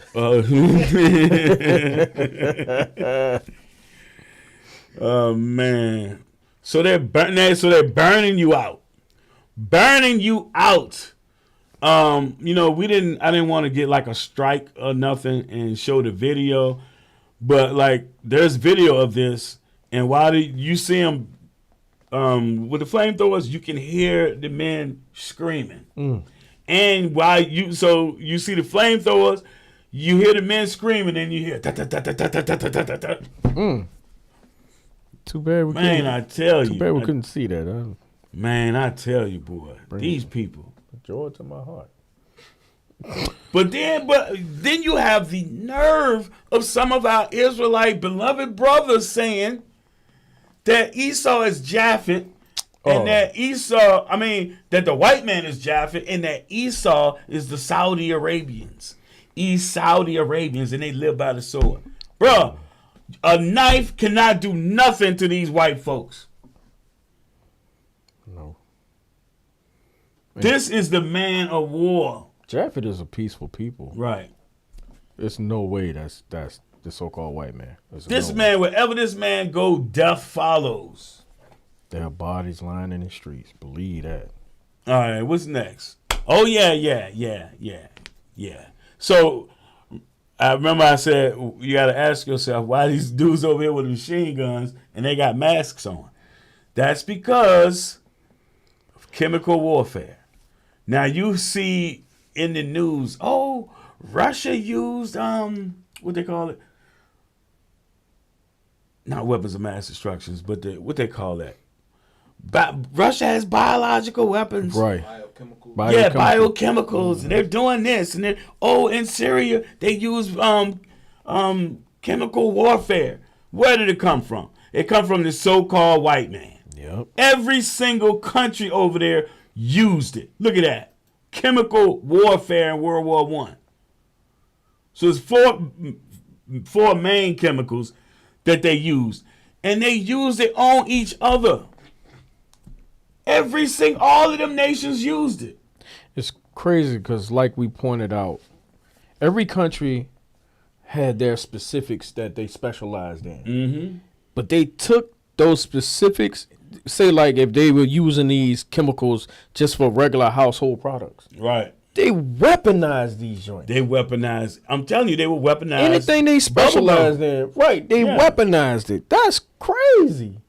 Oh, man. So they're burning you out. Burning you out. You know, I didn't want to get like a strike or nothing and show the video, but like there's video of this, and while you see them with the flamethrowers, you can hear the men screaming. And while you see the flamethrowers, you hear the men screaming, and you hear ta ta ta ta ta ta ta ta ta ta. Too bad we Man, I tell you. Too bad we couldn't see that. Huh? Man, I tell you, boy, these people. Joy to my heart. But then you have the nerve of some of our Israelite beloved brothers saying that Esau is Japhet, and that that the white man is Japhet, and that Esau is the Saudi Arabians. Saudi Arabians, and they live by the sword. Bruh, a knife cannot do nothing to these white folks. No. This is the man of war. Japheth is a peaceful people. Right. There's no way that's the so-called white man. Wherever this man go, death follows. There are bodies lying in the streets. Believe that. All right, what's next? Oh, yeah. So, I remember I said, you got to ask yourself, why these dudes over here with machine guns and they got masks on? That's because of chemical warfare. Now, you see in the news, Russia used, what they call it? Not weapons of mass destruction, but what they call that? Russia has biological weapons. Right. Biochemicals. And they're doing this. And in Syria, they use chemical warfare. Where did it come from? It come from the so-called white man. Yep. Every single country over there used it. Look at that. Chemical warfare in World War I. So it's four main chemicals that they used. And they used it on each other. All of them nations used it. It's crazy because, like we pointed out, every country had their specifics that they specialized in. Mm-hmm. But they took those specifics, say like if they were using these chemicals just for regular household products. Right. They weaponized these joints. I'm telling you, they were weaponized. Anything they specialized in. Right. They weaponized it. That's crazy.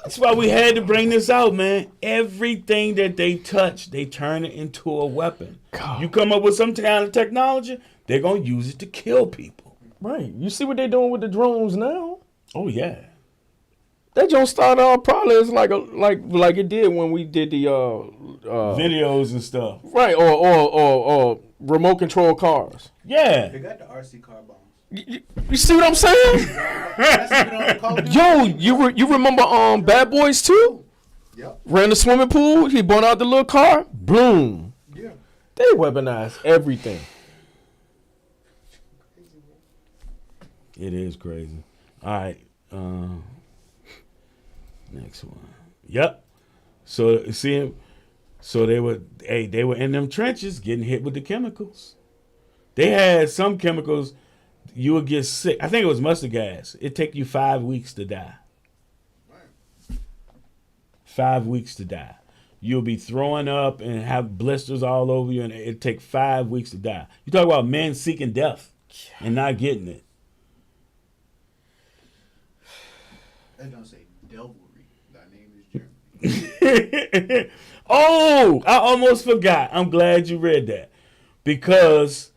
That's why we had to bring this out, man. Everything that they touch, they turn it into a weapon. God. You come up with some kind of technology, they're going to use it to kill people. Right. You see what they're doing with the drones now? Oh, yeah. That don't start off probably as like it did when we did the videos and stuff. Right, or remote control cars. Yeah. They got the RC car bombs. You see what I'm saying? Yo, you remember Bad Boys 2? Yep. Ran the swimming pool, he brought out the little car, boom. Yeah. They weaponized everything. It is crazy. All right. Next one. Yep. So see, they were in them trenches getting hit with the chemicals. They had some chemicals you would get sick. I think it was mustard gas. It'd take you 5 weeks to die. 5 weeks to die. You'll be throwing up and have blisters all over you, and it'd take 5 weeks to die. You talk about men seeking death and not getting it. That don't say devilry. Thy name is Germany. Oh, I almost forgot. I'm glad you read that. Because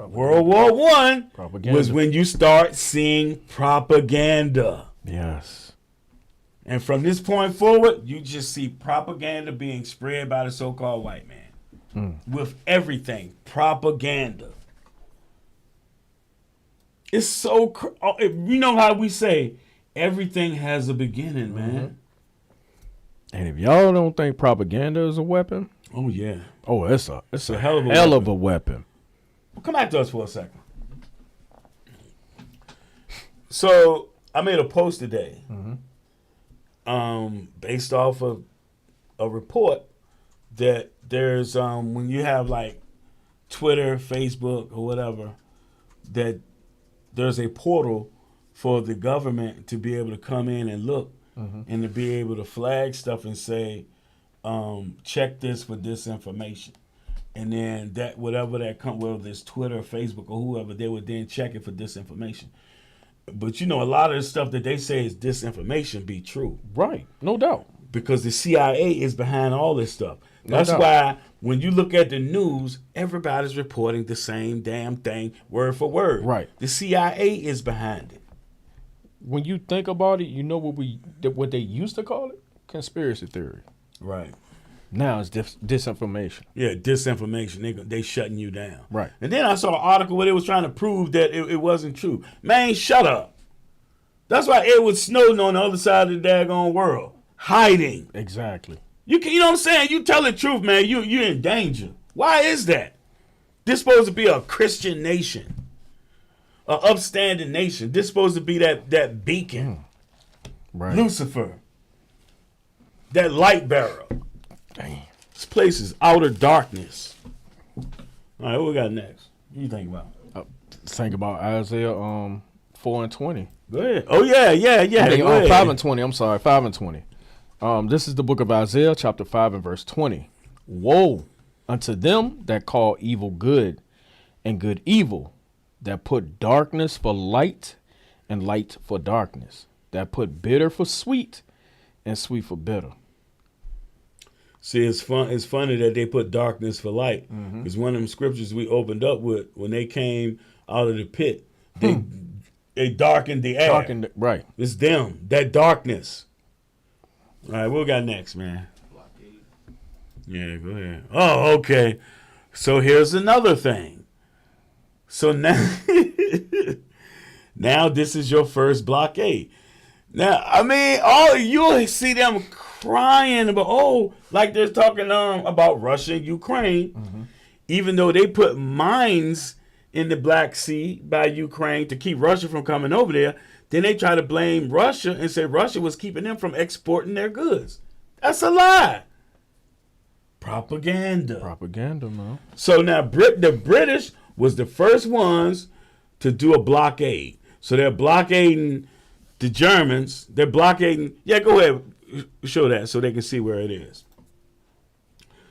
World War I Propaganda. was when you start seeing propaganda. Yes. And from this point forward, you just see propaganda being spread by the so-called white man. With everything. Propaganda. It's so... you know how we say, everything has a beginning, man. And if y'all don't think propaganda is a weapon, Oh, yeah. oh, it's a hell of a hell weapon. of a weapon. Well, come back to us for a second. So, I made a post today based off of a report that there's, when you have like Twitter, Facebook, or whatever, that there's a portal for the government to be able to come in and look and to be able to flag stuff and say, check this for disinformation. And then that whatever that whether it's Twitter, Facebook, or whoever, they would then check it for disinformation. But you know, a lot of the stuff that they say is disinformation be true. Right. No doubt. Because the CIA is behind all this stuff. No That's doubt. why when you look at the news, everybody's reporting the same damn thing, word for word. Right. The CIA is behind it. When you think about it, you know what they used to call it? Conspiracy theory. Right. Now it's disinformation. Yeah, disinformation. They shutting you down. Right. And then I saw an article where they was trying to prove that it wasn't true. Man, shut up. That's why Edward Snowden on the other side of the daggone world. Hiding. Exactly. You know what I'm saying? You tell the truth, man. You're in danger. Why is that? This supposed to be a Christian nation. An upstanding nation. This supposed to be that beacon. Right. Lucifer. That light bearer. Damn. This place is outer darkness. All right, what we got next? What do you think about? Think about Isaiah 4:20. Go ahead. Oh, yeah. Go ahead. 5:20. I'm sorry, 5:20. This is the book of Isaiah, chapter 5 and verse 20. Woe unto them that call evil good and good evil, that put darkness for light and light for darkness, that put bitter for sweet and sweet for bitter. See, it's funny that they put darkness for light. Because one of them scriptures we opened up with, when they came out of the pit, they darkened the air. Right. It's them, that darkness. All right, what we got next, man? Blockade. Yeah, go ahead. Oh, okay. So here's another thing. So now, now this is your first blockade. Now, I mean, you'll see them crying about, like they're talking about Russia and Ukraine, even though they put mines in the Black Sea by Ukraine to keep Russia from coming over there. Then they try to blame Russia and say Russia was keeping them from exporting their goods. That's a lie. Propaganda. Propaganda, man. So now the British was the first ones to do a blockade. So they're blockading the Germans. They're blockading. Yeah, go ahead. Show that so they can see where it is.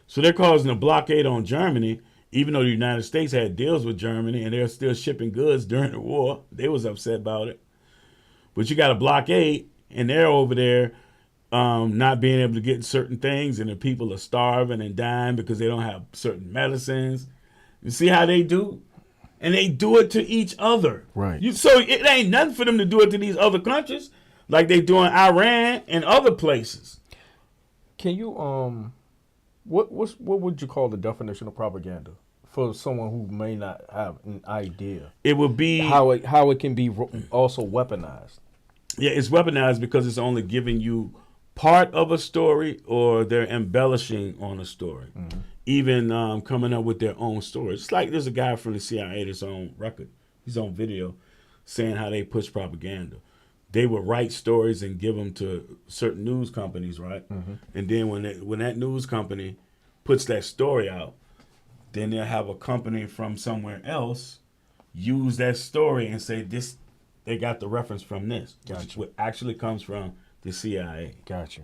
So they're causing a blockade on Germany, even though the United States had deals with Germany and they're still shipping goods during the war. They was upset about it. But you got a blockade, and they're over there not being able to get certain things, and the people are starving and dying because they don't have certain medicines. You see how they do? And they do it to each other. Right. So it ain't nothing for them to do it to these other countries like they do in Iran and other places. Can you what would you call the definition of propaganda for someone who may not have an idea? It would be How it can be also weaponized. Yeah, it's weaponized because it's only giving you part of a story, or they're embellishing on a story. Even coming up with their own stories. It's like there's a guy from the CIA that's on record. He's on video saying how they push propaganda. They would write stories and give them to certain news companies, right? And then when that news company puts that story out, then they'll have a company from somewhere else use that story and say this. They got the reference from this, which actually comes from the CIA. Gotcha.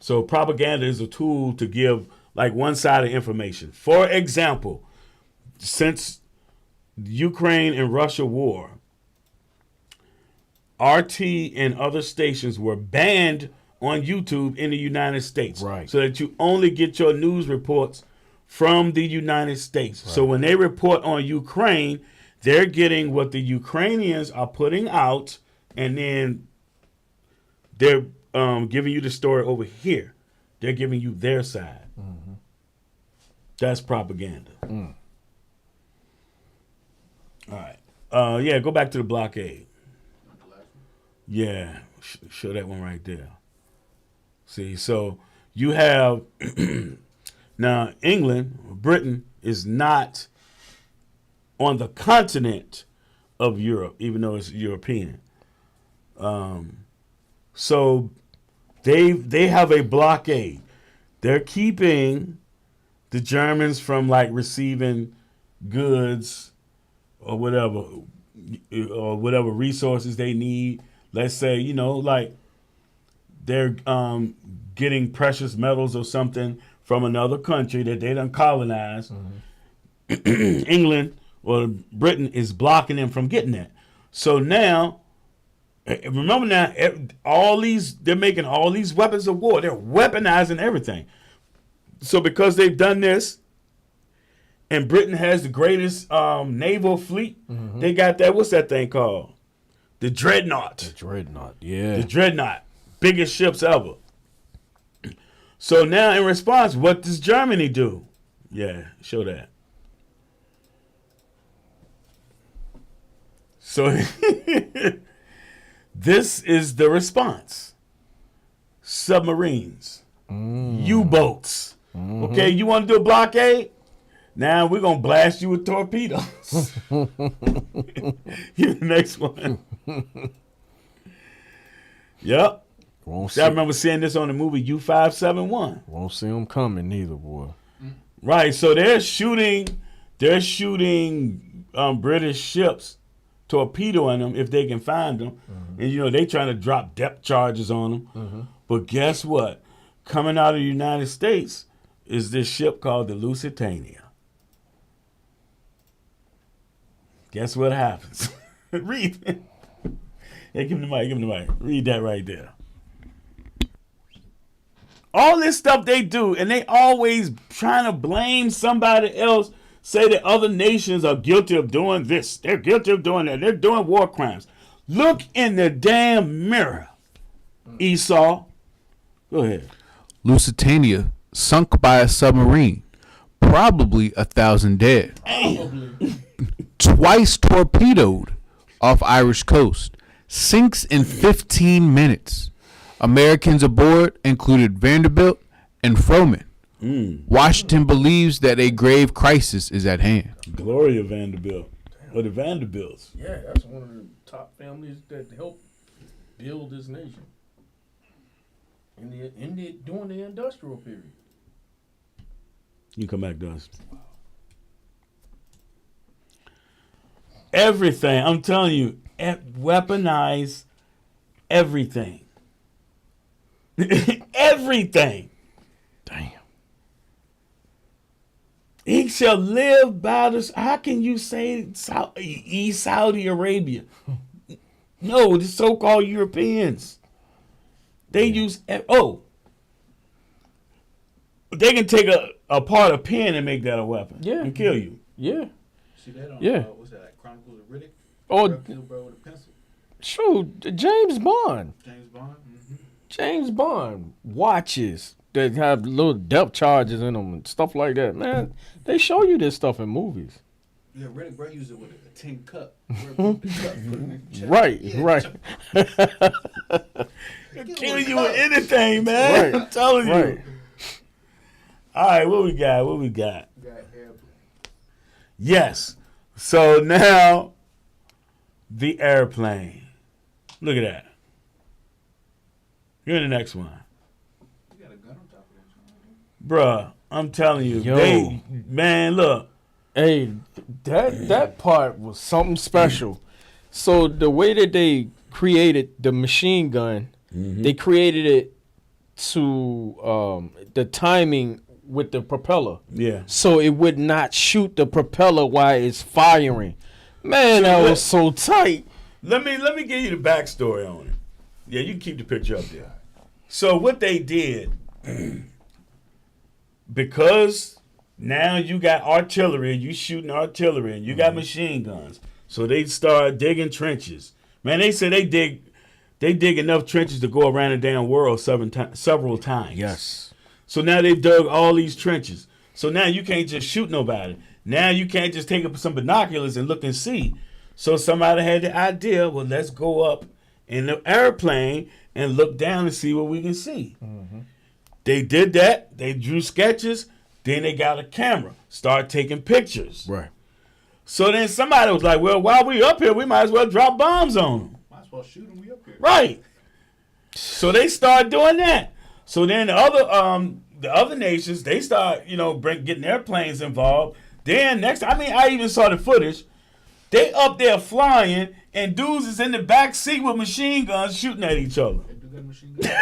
So propaganda is a tool to give like one-sided information. For example, since the Ukraine and Russia war, RT and other stations were banned on YouTube in the United States. Right. So that you only get your news reports from the United States. So when they report on Ukraine, they're getting what the Ukrainians are putting out, and then they're giving you the story over here. They're giving you their side. Mm-hmm. That's propaganda. Mm. All right. Yeah, go back to the blockade. Yeah, show that one right there. See, so you have now England, Britain is not on the continent of Europe, even though it's European. So they have a blockade. They're keeping the Germans from like receiving goods or whatever resources they need. Let's say, like they're getting precious metals or something from another country that they done colonized. Mm-hmm. England or Britain is blocking them from getting that. So now, remember now, they're making all these weapons of war. They're weaponizing everything. So because they've done this, and Britain has the greatest naval fleet, mm-hmm. They got that, what's that thing called? The Dreadnought. The Dreadnought, yeah. The Dreadnought. Biggest ships ever. So now in response, what does Germany do? Yeah, show that. So this is the response. Submarines. U-boats. Mm-hmm. Okay, you want to do a blockade? Now we're going to blast you with torpedoes. Here's the next one. Yep. I remember seeing this on the movie U-571. Won't see them coming neither, boy. Right, so they're shooting British ships, torpedoing them if they can find them. Mm-hmm. And, they trying to drop depth charges on them. Mm-hmm. But guess what? Coming out of the United States is this ship called the Lusitania. Guess what happens? Read it. Hey, give me the mic. Read that right there. All this stuff they do, and they always trying to blame somebody else, say that other nations are guilty of doing this. They're guilty of doing that. They're doing war crimes. Look in the damn mirror, Esau. Go ahead. Lusitania sunk by a submarine, probably 1,000 dead. Twice torpedoed off Irish coast, sinks in 15 minutes. Americans aboard included Vanderbilt and Froman. Washington believes that a grave crisis is at hand. Gloria Vanderbilt. Or the Vanderbilts. Yeah, that's one of the top families that helped build this nation. During the industrial period. You come back to us. Everything, I'm telling you, weaponize everything. Everything. Damn. He shall live by this. How can you say East Saudi Arabia? No, the so-called Europeans. They use, they can take apart a pen and make that a weapon. Yeah. And kill you. Yeah. See that on, what's that, like Chronicles of Riddick? Oh, Kill bro with a pencil. Shoot, James Bond. James Bond? Mm-hmm. James Bond watches that have little depth charges in them and stuff like that. Man, they show you this stuff in movies. Yeah, Riddick Bro used it with a tin cup. Right. Kill you with anything, man. Right. I'm telling you. Right. All right, what we got? We got airplane. Yes. So now, the airplane. Look at that. Here's the next one. You got a gun on top of that. Bruh, I'm telling you. Yo. Man, look. Hey, that part was something special. So the way that they created the machine gun, they created it to the timing with the propeller. Yeah. So it would not shoot the propeller while it's firing. Man, that was so tight. Let me give you the backstory on it. Yeah, you can keep the picture up there. So what they did, because Now you got artillery, you shooting artillery, and you got machine guns. So they start digging trenches. Man, they say they dig enough trenches to go around the damn world several times. Yes. So now they've dug all these trenches. So now you can't just shoot nobody. Now you can't just take up some binoculars and look and see. So somebody had the idea, well, let's go up in the airplane and look down and see what we can see. Mm-hmm. They did that. They drew sketches. Then they got a camera, start taking pictures. Right. So then somebody was like, well, while we up here, we might as well drop bombs on them. Might as well shoot them. We up here. Right. So they start doing that. So then the other nations, they start, getting airplanes involved. Then next, I even saw the footage. They up there flying, and dudes is in the back seat with machine guns shooting at each other. They do got machine guns.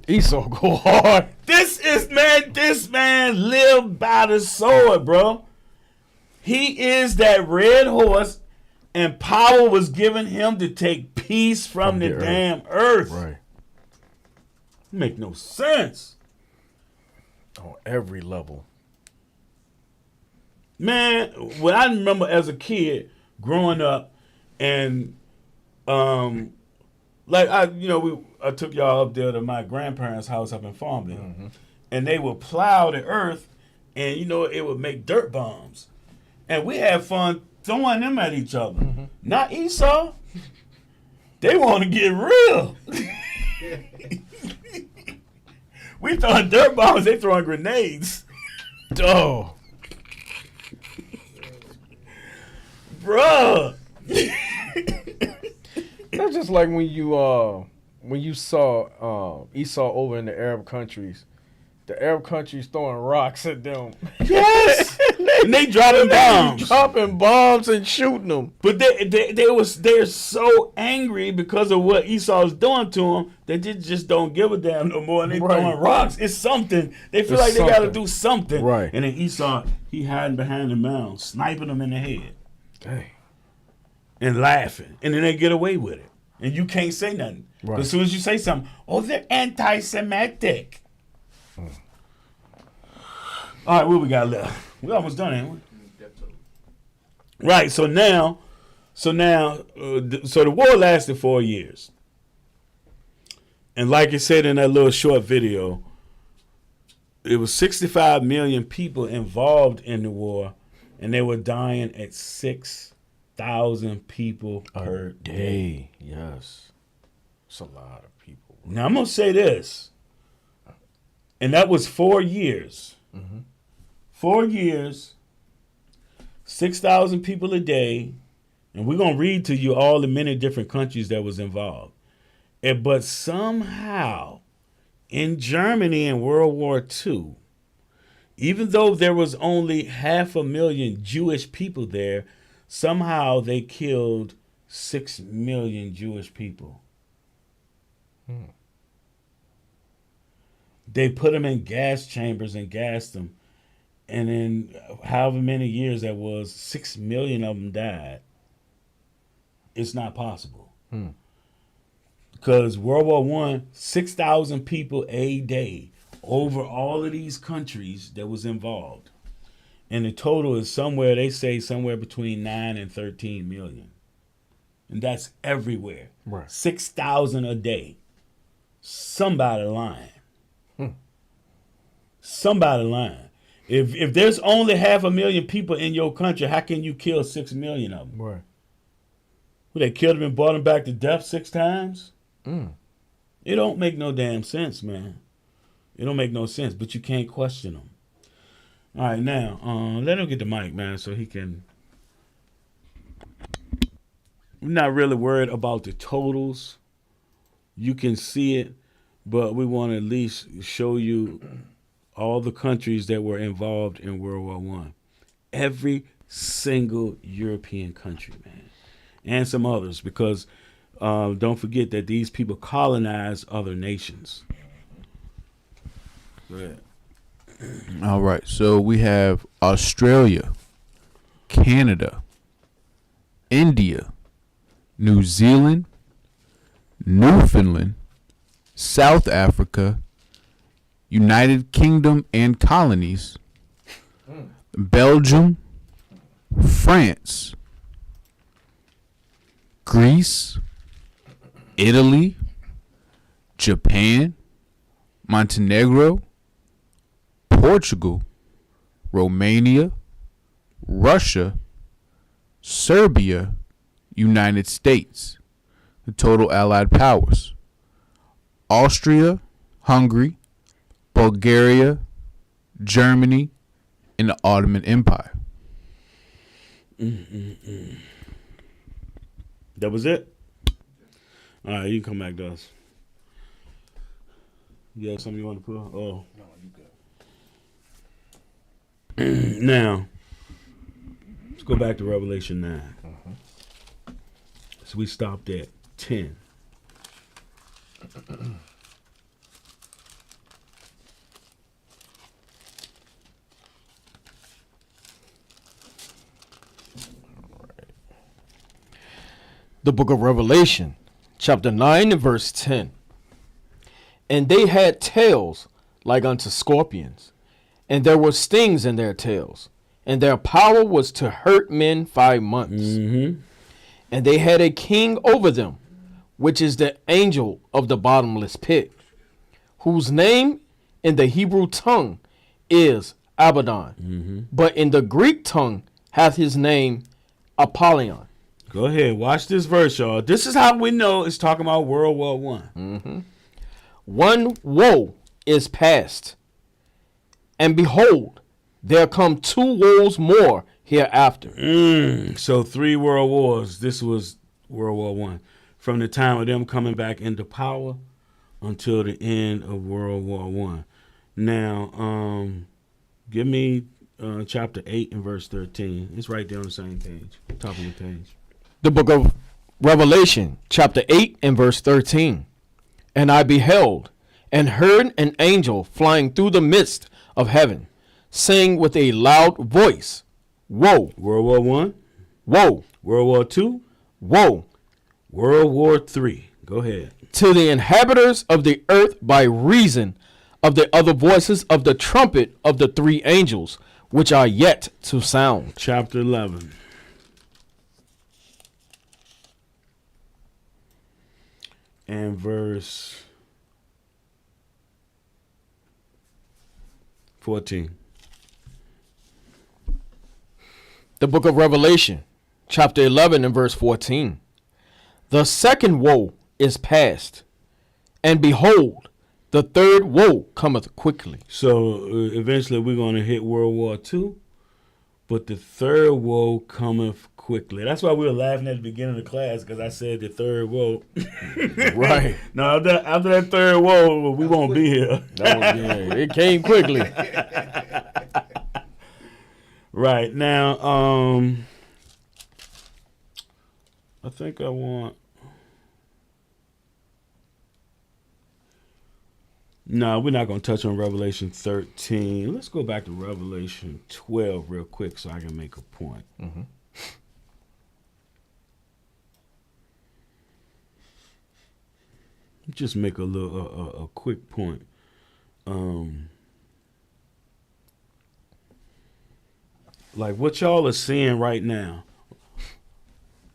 Esau go hard. This man lived by the sword, bro. He is that red horse, and power was given him to take peace from the damn earth. Right. Make no sense. On every level. Man, when I remember as a kid growing up, and I took y'all up there to my grandparents' house up in Farmville, and they would plow the earth, and it would make dirt bombs, and we had fun throwing them at each other. Not Esau. They want to get real. We throwing dirt bombs, they throwing grenades. Oh. Bruh. That's just like when you saw Esau over in the Arab countries. The Arab countries throwing rocks at them. Yes. And they dropping bombs. Dropping bombs and shooting them. But they're so angry because of what Esau's doing to them that they just don't give a damn no more. And they throwing rocks. It's something. They feel like they got to do something. Right. And then Esau, he hiding behind the mound, sniping them in the head. Dang. And laughing. And then they get away with it. And you can't say nothing. Right. But as soon as you say something, they're anti-Semitic. All right, what we got left? We almost done, ain't we? Right. So the war lasted 4 years, and like it said in that little short video, it was 65 million people involved in the war, and they were dying at 6,000 people per day. Yes, it's a lot of people. Now I'm gonna say this, and that was 4 years. 4 years, 6,000 people a day, and we're going to read to you all the many different countries that was involved. But somehow, in Germany in World War II, even though there was only 500,000 Jewish people there, somehow they killed 6 million Jewish people. They put them in gas chambers and gassed them. And in however many years that was, 6 million of them died. It's not possible. Because World War I, 6,000 people a day over all of these countries that was involved. And the total is they say somewhere between 9 and 13 million. And that's everywhere. Right. 6,000 a day. Somebody lying. Somebody lying. If there's only 500,000 people in your country, how can you kill 6 million of them? Right. Well, they killed them and brought them back to death 6 times? It don't make no damn sense, man. It don't make no sense, but you can't question them. All right, now, let him get the mic, man, so he can... We're not really worried about the totals. You can see it, but we want to at least show you all the countries that were involved in World War I. Every single European country, man. And some others, because don't forget that these people colonized other nations. Go ahead. All right. So we have Australia, Canada, India, New Zealand, Newfoundland, South Africa, United Kingdom and colonies, Belgium, France, Greece, Italy, Japan, Montenegro, Portugal, Romania, Russia, Serbia, United States, the total Allied powers, Austria, Hungary, Bulgaria, Germany, and the Ottoman Empire. That was it? All right, you can come back to us. You have something you want to put on? Oh. No, you good. Now, let's go back to Revelation 9. So we stopped at 10. The book of Revelation, chapter 9 and verse 10. And they had tails like unto scorpions, and there were stings in their tails, and their power was to hurt men 5 months. And they had a king over them, which is the angel of the bottomless pit, whose name in the Hebrew tongue is Abaddon, but in the Greek tongue hath his name Apollyon. Go ahead. Watch this verse, y'all. This is how we know it's talking about World War One. One woe is past, and behold, there come 2 woes more hereafter. So 3 world wars. This was World War One. From the time of them coming back into power until the end of World War One. Now, give me chapter 8 and verse 13. It's right there on the same page, top of the page. The book of Revelation, chapter 8 and verse 13. And I beheld and heard an angel flying through the midst of heaven, saying with a loud voice, Woe, World War One, woe, World War Two, woe, World War Three. Go ahead. to the inhabitants of the earth by reason of the other voices of the trumpet of the 3 angels, which are yet to sound. Chapter 11. And verse 14. The book of Revelation, chapter 11 and verse 14. The second woe is past, and behold, the third woe cometh quickly. So eventually we're going to hit World War II, but the third woe cometh quickly. That's why we were laughing at the beginning of the class, because I said the third woe. Right. Now, after that third woe, we won't be here. It came quickly. Right. Now, I think I want... No, we're not going to touch on Revelation 13. Let's go back to Revelation 12 real quick so I can make a point. Just make a little a quick point. Like what y'all are seeing right now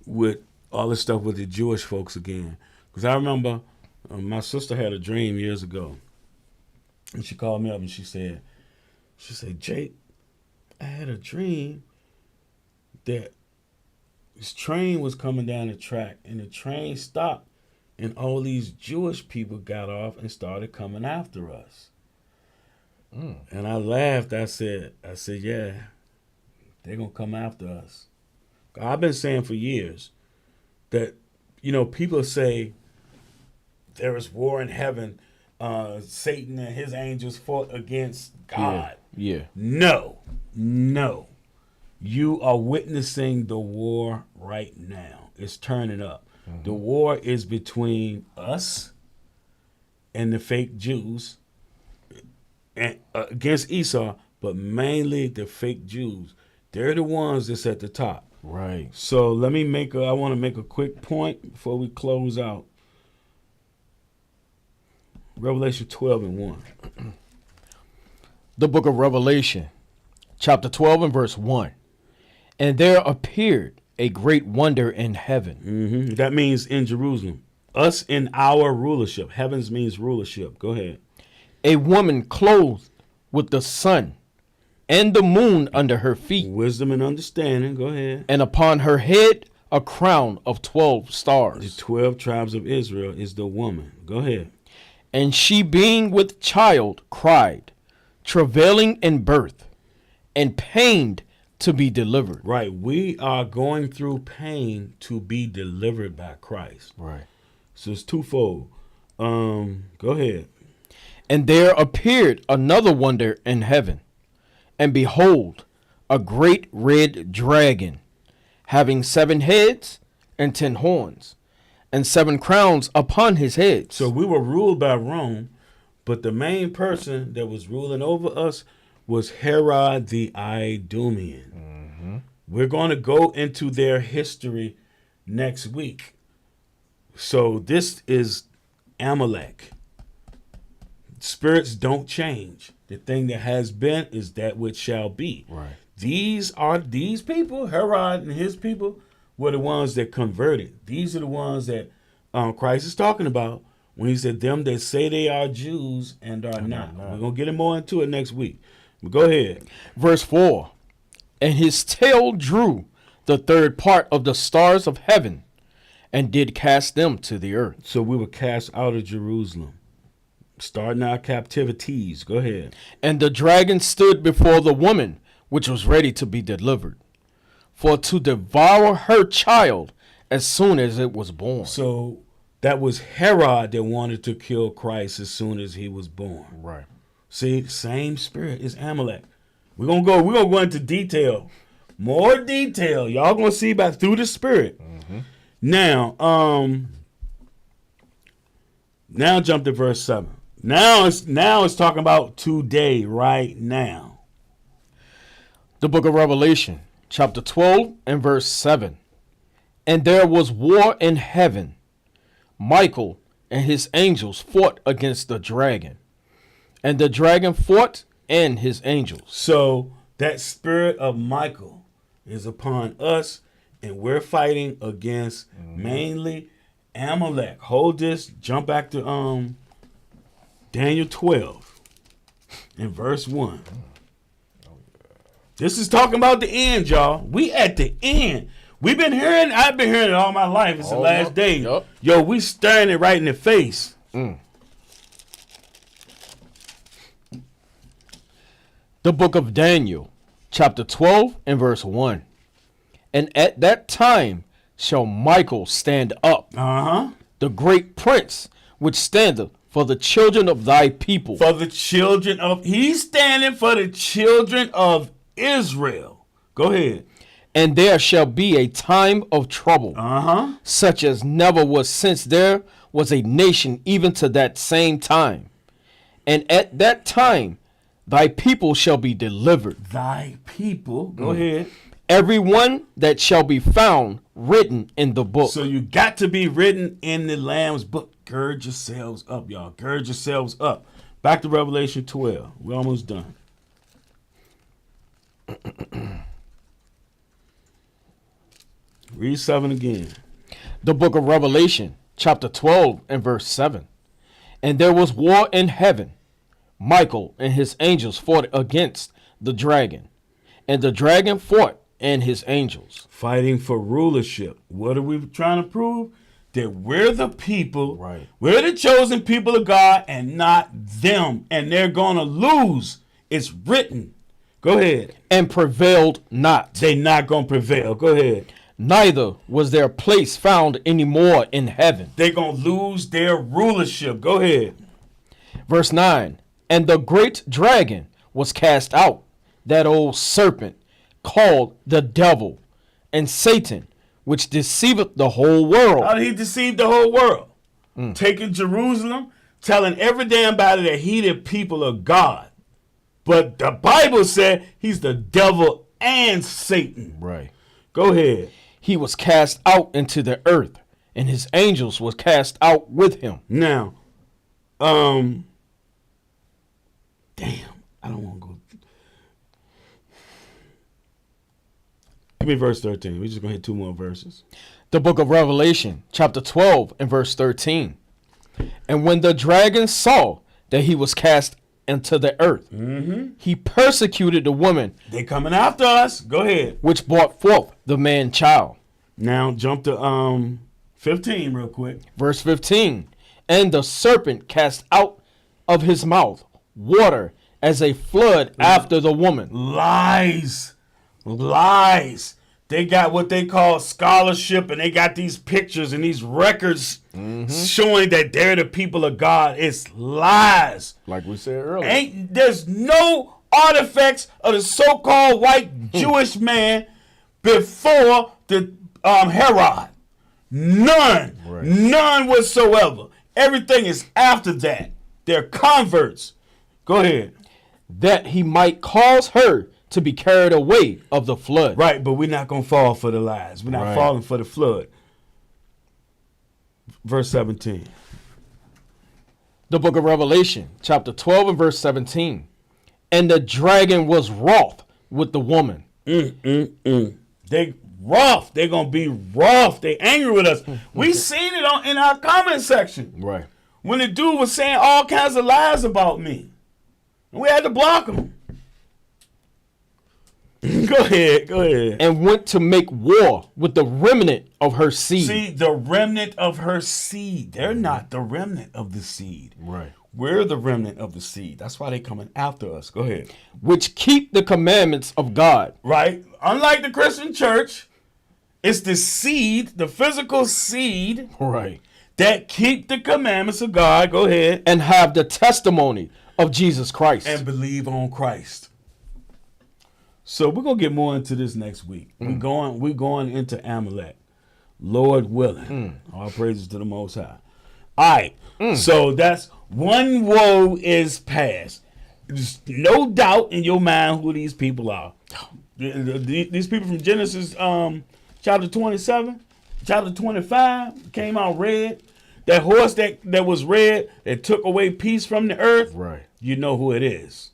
with all this stuff with the Jewish folks again. Because I remember my sister had a dream years ago. And she called me up and she said, Jake, I had a dream that this train was coming down the track and the train stopped and all these Jewish people got off and started coming after us. And I laughed. I said, yeah, they're going to come after us. I've been saying for years that, people say there is war in heaven. Satan and his angels fought against God. Yeah. No. You are witnessing the war right now. It's turning up. The war is between us and the fake Jews and against Esau, but mainly the fake Jews. They're the ones that's at the top. Right. So I want to make a quick point before we close out. Revelation 12 and 1. The book of Revelation, chapter 12 and verse 1. And there appeared a great wonder in heaven. That means in Jerusalem. Us in our rulership. Heavens means rulership. Go ahead. A woman clothed with the sun and the moon under her feet, Wisdom and understanding. Go ahead. and upon her head a crown of 12 The stars. 12 tribes of Israel is the woman. Go ahead. And she, being with child, cried, travailing in birth, and pained to be delivered. Right. We are going through pain to be delivered by Christ. Right. So it's twofold. Go ahead. And there appeared another wonder in heaven, and behold, a great red dragon, having 7 heads and 10 horns, and 7 crowns upon his heads. So we were ruled by Rome, but the main person that was ruling over us was Herod the Idumean. We're going to go into their history next week. So this is Amalek. Spirits don't change. The thing that has been is that which shall be. Right. These people, Herod and his people, were the ones that converted. These are the ones that Christ is talking about when he said, them that say they are Jews and are not. We're going to get more into it next week. But go ahead. Verse 4. And his tail drew the third part of the stars of heaven, and did cast them to the earth. So we were cast out of Jerusalem, starting our captivities. Go ahead. And the dragon stood before the woman, which was ready to be delivered, for to devour her child as soon as it was born. So that was Herod that wanted to kill Christ as soon as he was born. Right. See, same spirit is Amalek. We're gonna go into detail. More detail. Y'all gonna see about through the spirit. Now jump to verse 7. Now it's talking about today, right now. The book of Revelation, chapter 12 and verse 7. And there was war in heaven. Michael and his angels fought against the dragon, and the dragon fought and his angels. So that spirit of Michael is upon us, and we're fighting against mainly Amalek. Hold this. Jump back to Daniel 12 and verse 1. This is talking about the end, y'all. We at the end. I've been hearing it all my life. It's the last day. Yep. Yo, we staring it right in the face. The book of Daniel, chapter 12 and verse 1. And at that time shall Michael stand up, the great prince, which standeth for the children of thy people. He's standing for the children of Israel. Go ahead. And there shall be a time of trouble, such as never was since there was a nation even to that same time. And at that time thy people shall be delivered. Thy people. Go ahead. Every one that shall be found written in the book. So you got to be written in the Lamb's book. Gird yourselves up, y'all. Gird yourselves up. Back to Revelation 12. We're almost done. Read 7 again. The book of Revelation, chapter 12 and verse 7. And there was war in heaven. Michael and his angels fought against the dragon, and the dragon fought and his angels. Fighting for rulership. What are we trying to prove? That we're the people. Right. We're the chosen people of God and not them. And they're going to lose. It's written. Go ahead. And prevailed not. They not going to prevail. Go ahead. Neither was their place found any more in heaven. They're going to lose their rulership. Go ahead. Verse 9. And the great dragon was cast out, that old serpent, called the devil and Satan, which deceiveth the whole world. How did he deceive the whole world? Taking Jerusalem, telling every damn body that he the people of God. But the Bible said he's the devil and Satan. Right. Go ahead. He was cast out into the earth, and his angels was cast out with him. Now, damn, I don't want to go. Give me verse 13. We're just going to hit 2 more verses. The book of Revelation, chapter 12 and verse 13. And when the dragon saw that he was cast into the earth, he persecuted the woman They coming after us. Go ahead. which brought forth the man child. Now jump to 15 real quick. Verse 15. And the serpent cast out of his mouth water as a flood after the woman. Lies. Lies. They got what they call scholarship, and they got these pictures and these records showing that they're the people of God. It's lies. Like we said earlier. There's no artifacts of the so-called white Jewish man before the Herod. None. Right. None whatsoever. Everything is after that. They're converts. Go ahead. That he might cause her to be carried away of the flood. Right, but we're not going to fall for the lies. We're not Right. falling for the flood. Verse 17. The book of Revelation, chapter 12 and verse 17. And the dragon was wroth with the woman. They rough. They're going to be rough. They angry with us. We seen it in our comment section. Right. When the dude was saying all kinds of lies about me. And we had to block him. Go ahead. And went to make war with the remnant of her seed. See, the remnant of her seed. They're not the remnant of the seed. Right. We're the remnant of the seed. That's why they coming after us. Go ahead. Which keep the commandments of God. Right? Unlike the Christian church, it's the seed, the physical seed, Right. that keep the commandments of God. Go ahead. And have the testimony of Jesus Christ. And believe on Christ. So we're gonna get more into this next week. We're going into Amalek, Lord willing. All praises to the Most High. All right. So that's one woe is past. There's no doubt in your mind who these people are. These people from Genesis chapter 27, chapter 25 came out red. That horse that was red that took away peace from the earth. Right. You know who it is.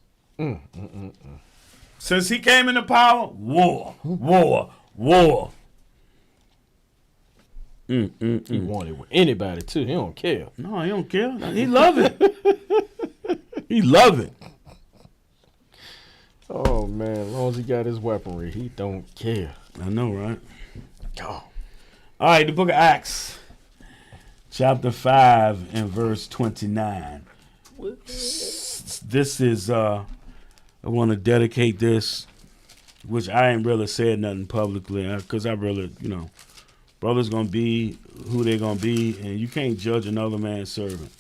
Since he came into power, war. He wanted with anybody too. He don't care. No, he don't care. He love it. He love it. Oh man, as long as he got his weaponry, he don't care. I know, right? Oh. All right, the book of Acts, chapter 5 and verse 29. This is, I want to dedicate this, which I ain't really said nothing publicly, because I really, brothers going to be who they going to be, and you can't judge another man's servant.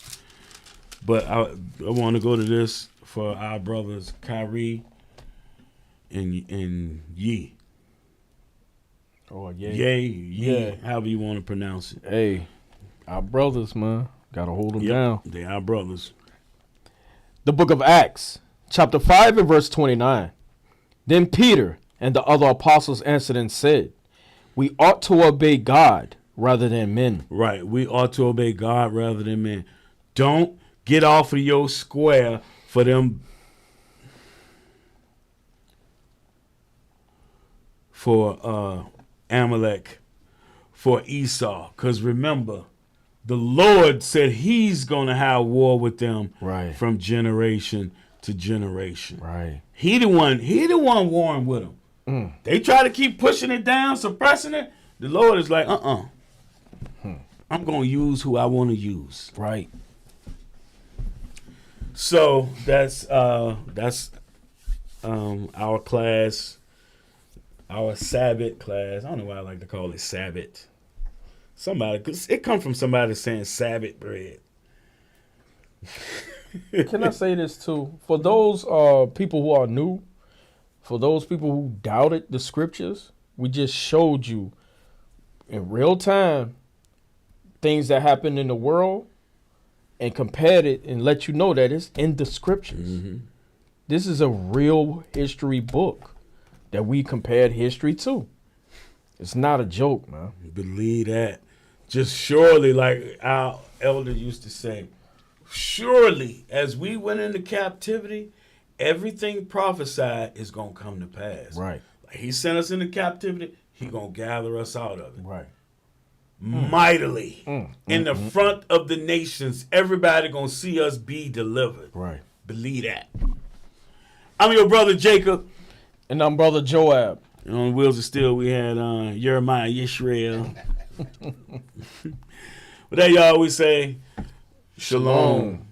But I want to go to this for our brothers, Kyrie and Yee. Oh yeah. Yay, however you want to pronounce it. Hey, our brothers, man. Gotta hold them down. They are brothers. The book of Acts, chapter 5 and verse 29. Then Peter and the other apostles answered and said, we ought to obey God rather than men. Right. We ought to obey God rather than men. Don't get off of your square for them. For Amalek, for Esau. Because remember, the Lord said he's going to have war with them Right. from generation to generation. Right. He the one warring with them. They try to keep pushing it down, suppressing it. The Lord is like, I'm going to use who I want to use. Right. So that's our class, our Sabbath class. I don't know why I like to call it Sabbath. Because it comes from somebody saying Sabbath bread. Can I say this too? For those people who are new, for those people who doubted the scriptures, we just showed you in real time things that happened in the world and compared it and let you know that it's in the scriptures. This is a real history book that we compared history to. It's not a joke, man. Believe that. Just surely, like our elder used to say, surely as we went into captivity everything prophesied is going to come to pass. Right. Like he sent us into captivity. He going to gather us out of it. Right. Mightily. In the front of the nations, everybody going to see us be delivered. Right. Believe that. I'm your brother Jacob. And I'm Brother Joab. And on Wheels of Steel, we had Jeremiah Yisrael. But there y'all, we say, Shalom.